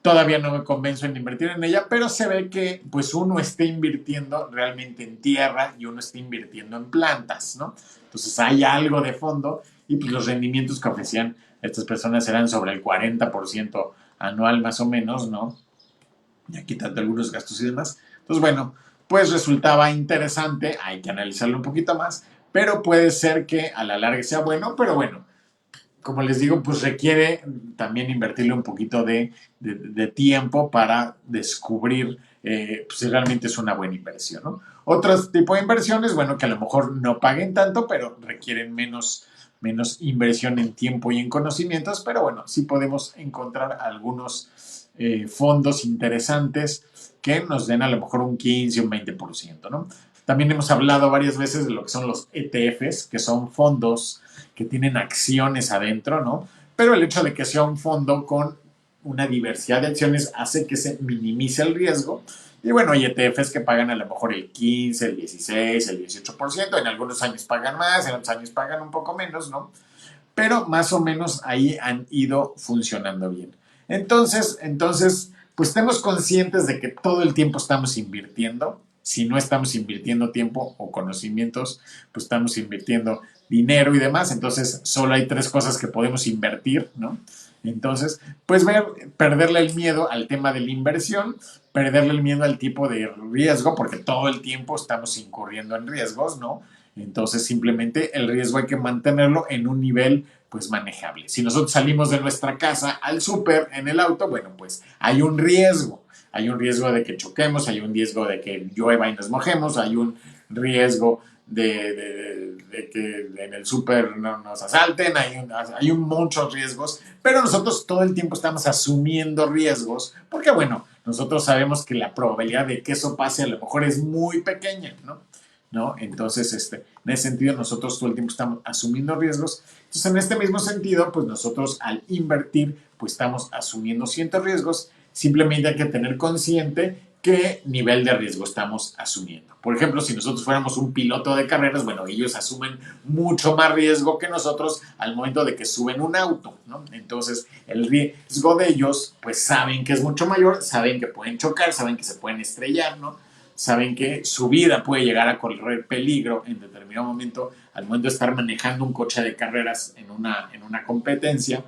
todavía no me convenzo en invertir en ella, pero se ve que pues uno está invirtiendo realmente en tierra y uno está invirtiendo en plantas, ¿no? Entonces hay algo de fondo y pues los rendimientos que ofrecían estas personas eran sobre el 40% anual más o menos, ¿no? Ya quitando algunos gastos y demás. Entonces, bueno, pues resultaba interesante, hay que analizarlo un poquito más, pero puede ser que a la larga sea bueno, pero bueno, como les digo, pues requiere también invertirle un poquito de tiempo para descubrir pues, si realmente es una buena inversión, ¿no? Otro tipo de inversiones, bueno, que a lo mejor no paguen tanto, pero requieren menos inversión en tiempo y en conocimientos, pero bueno, sí podemos encontrar algunos fondos interesantes que nos den a lo mejor un 15, un 20%, ¿no? También hemos hablado varias veces de lo que son los ETFs, que son fondos que tienen acciones adentro, ¿no? Pero el hecho de que sea un fondo con una diversidad de acciones hace que se minimice el riesgo. Y bueno, hay ETFs que pagan a lo mejor el 15, el 16, el 18%, en algunos años pagan más, en otros años pagan un poco menos, ¿no? Pero más o menos ahí han ido funcionando bien. Entonces, pues estemos conscientes de que todo el tiempo estamos invirtiendo. Si no estamos invirtiendo tiempo o conocimientos, pues estamos invirtiendo dinero y demás. Entonces, solo hay tres cosas que podemos invertir, ¿no? Entonces, pues perderle el miedo al tema de la inversión, perderle el miedo al tipo de riesgo, porque todo el tiempo estamos incurriendo en riesgos, ¿no? Entonces, simplemente el riesgo hay que mantenerlo en un nivel pues manejable. Si nosotros salimos de nuestra casa al súper en el auto, bueno, pues hay un riesgo. Hay un riesgo de que choquemos, hay un riesgo de que llueva y nos mojemos, hay un riesgo de que en el súper no nos asalten, hay muchos riesgos, pero nosotros todo el tiempo estamos asumiendo riesgos, porque bueno, nosotros sabemos que la probabilidad de que eso pase a lo mejor es muy pequeña, ¿no? ¿No? Entonces, en ese sentido, nosotros todo el tiempo estamos asumiendo riesgos. Entonces, en este mismo sentido, pues nosotros al invertir, pues estamos asumiendo ciertos riesgos. Simplemente hay que tener consciente qué nivel de riesgo estamos asumiendo. Por ejemplo, si nosotros fuéramos un piloto de carreras, bueno, ellos asumen mucho más riesgo que nosotros al momento de que suben un auto, ¿no? Entonces, el riesgo de ellos, pues saben que es mucho mayor, saben que pueden chocar, saben que se pueden estrellar, ¿no? Saben que su vida puede llegar a correr peligro en determinado momento al momento de estar manejando un coche de carreras en una competencia,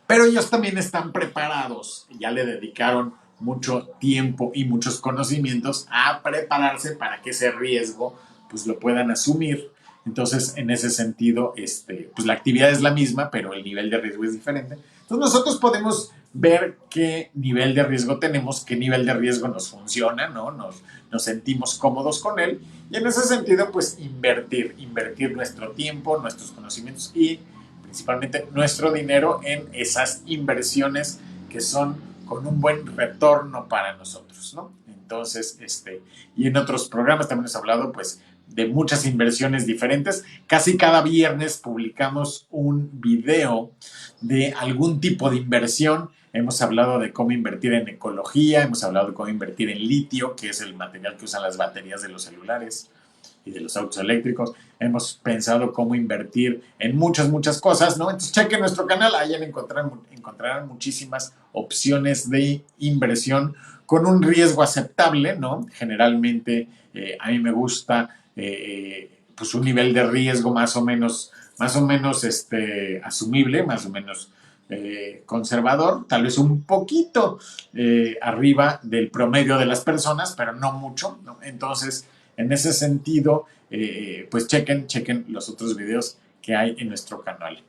pero ellos también están preparados, ya le dedicaron mucho tiempo y muchos conocimientos a prepararse para que ese riesgo pues lo puedan asumir. Entonces, en ese sentido, pues la actividad es la misma, pero el nivel de riesgo es diferente. Entonces, nosotros podemos ver qué nivel de riesgo tenemos, qué nivel de riesgo nos funciona, ¿no? Nos sentimos cómodos con él. Y en ese sentido, pues invertir nuestro tiempo, nuestros conocimientos y principalmente nuestro dinero en esas inversiones que son con un buen retorno para nosotros, ¿no? Entonces, y en otros programas también hemos hablado, pues, de muchas inversiones diferentes. Casi cada viernes publicamos un video de algún tipo de inversión. Hemos hablado de cómo invertir en ecología, hemos hablado de cómo invertir en litio, que es el material que usan las baterías de los celulares y de los autos eléctricos. Hemos pensado cómo invertir en muchas cosas, ¿no? Entonces chequen nuestro canal, ahí encontrarán muchísimas opciones de inversión con un riesgo aceptable, ¿no? Generalmente a mí me gusta pues un nivel de riesgo más o menos asumible, más o menos conservador, tal vez un poquito arriba del promedio de las personas, pero no mucho, ¿no? Entonces, en ese sentido, pues chequen los otros videos que hay en nuestro canal.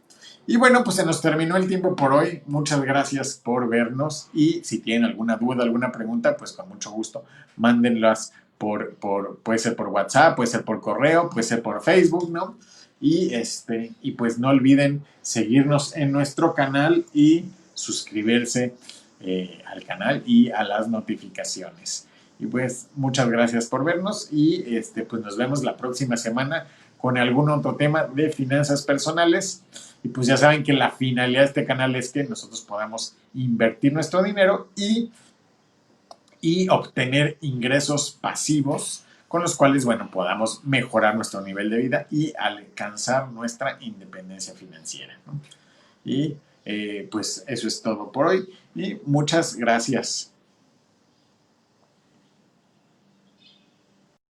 Y bueno, pues se nos terminó el tiempo por hoy. Muchas gracias por vernos y si tienen alguna duda, alguna pregunta, pues con mucho gusto, mándenlas puede ser por WhatsApp, puede ser por correo, puede ser por Facebook, ¿no? Y pues no olviden seguirnos en nuestro canal y suscribirse al canal y a las notificaciones. Y pues muchas gracias por vernos y pues nos vemos la próxima semana con algún otro tema de finanzas personales. Y pues ya saben que la finalidad de este canal es que nosotros podamos invertir nuestro dinero y obtener ingresos pasivos con los cuales, bueno, podamos mejorar nuestro nivel de vida y alcanzar nuestra independencia financiera, ¿no? Y pues eso es todo por hoy y muchas gracias.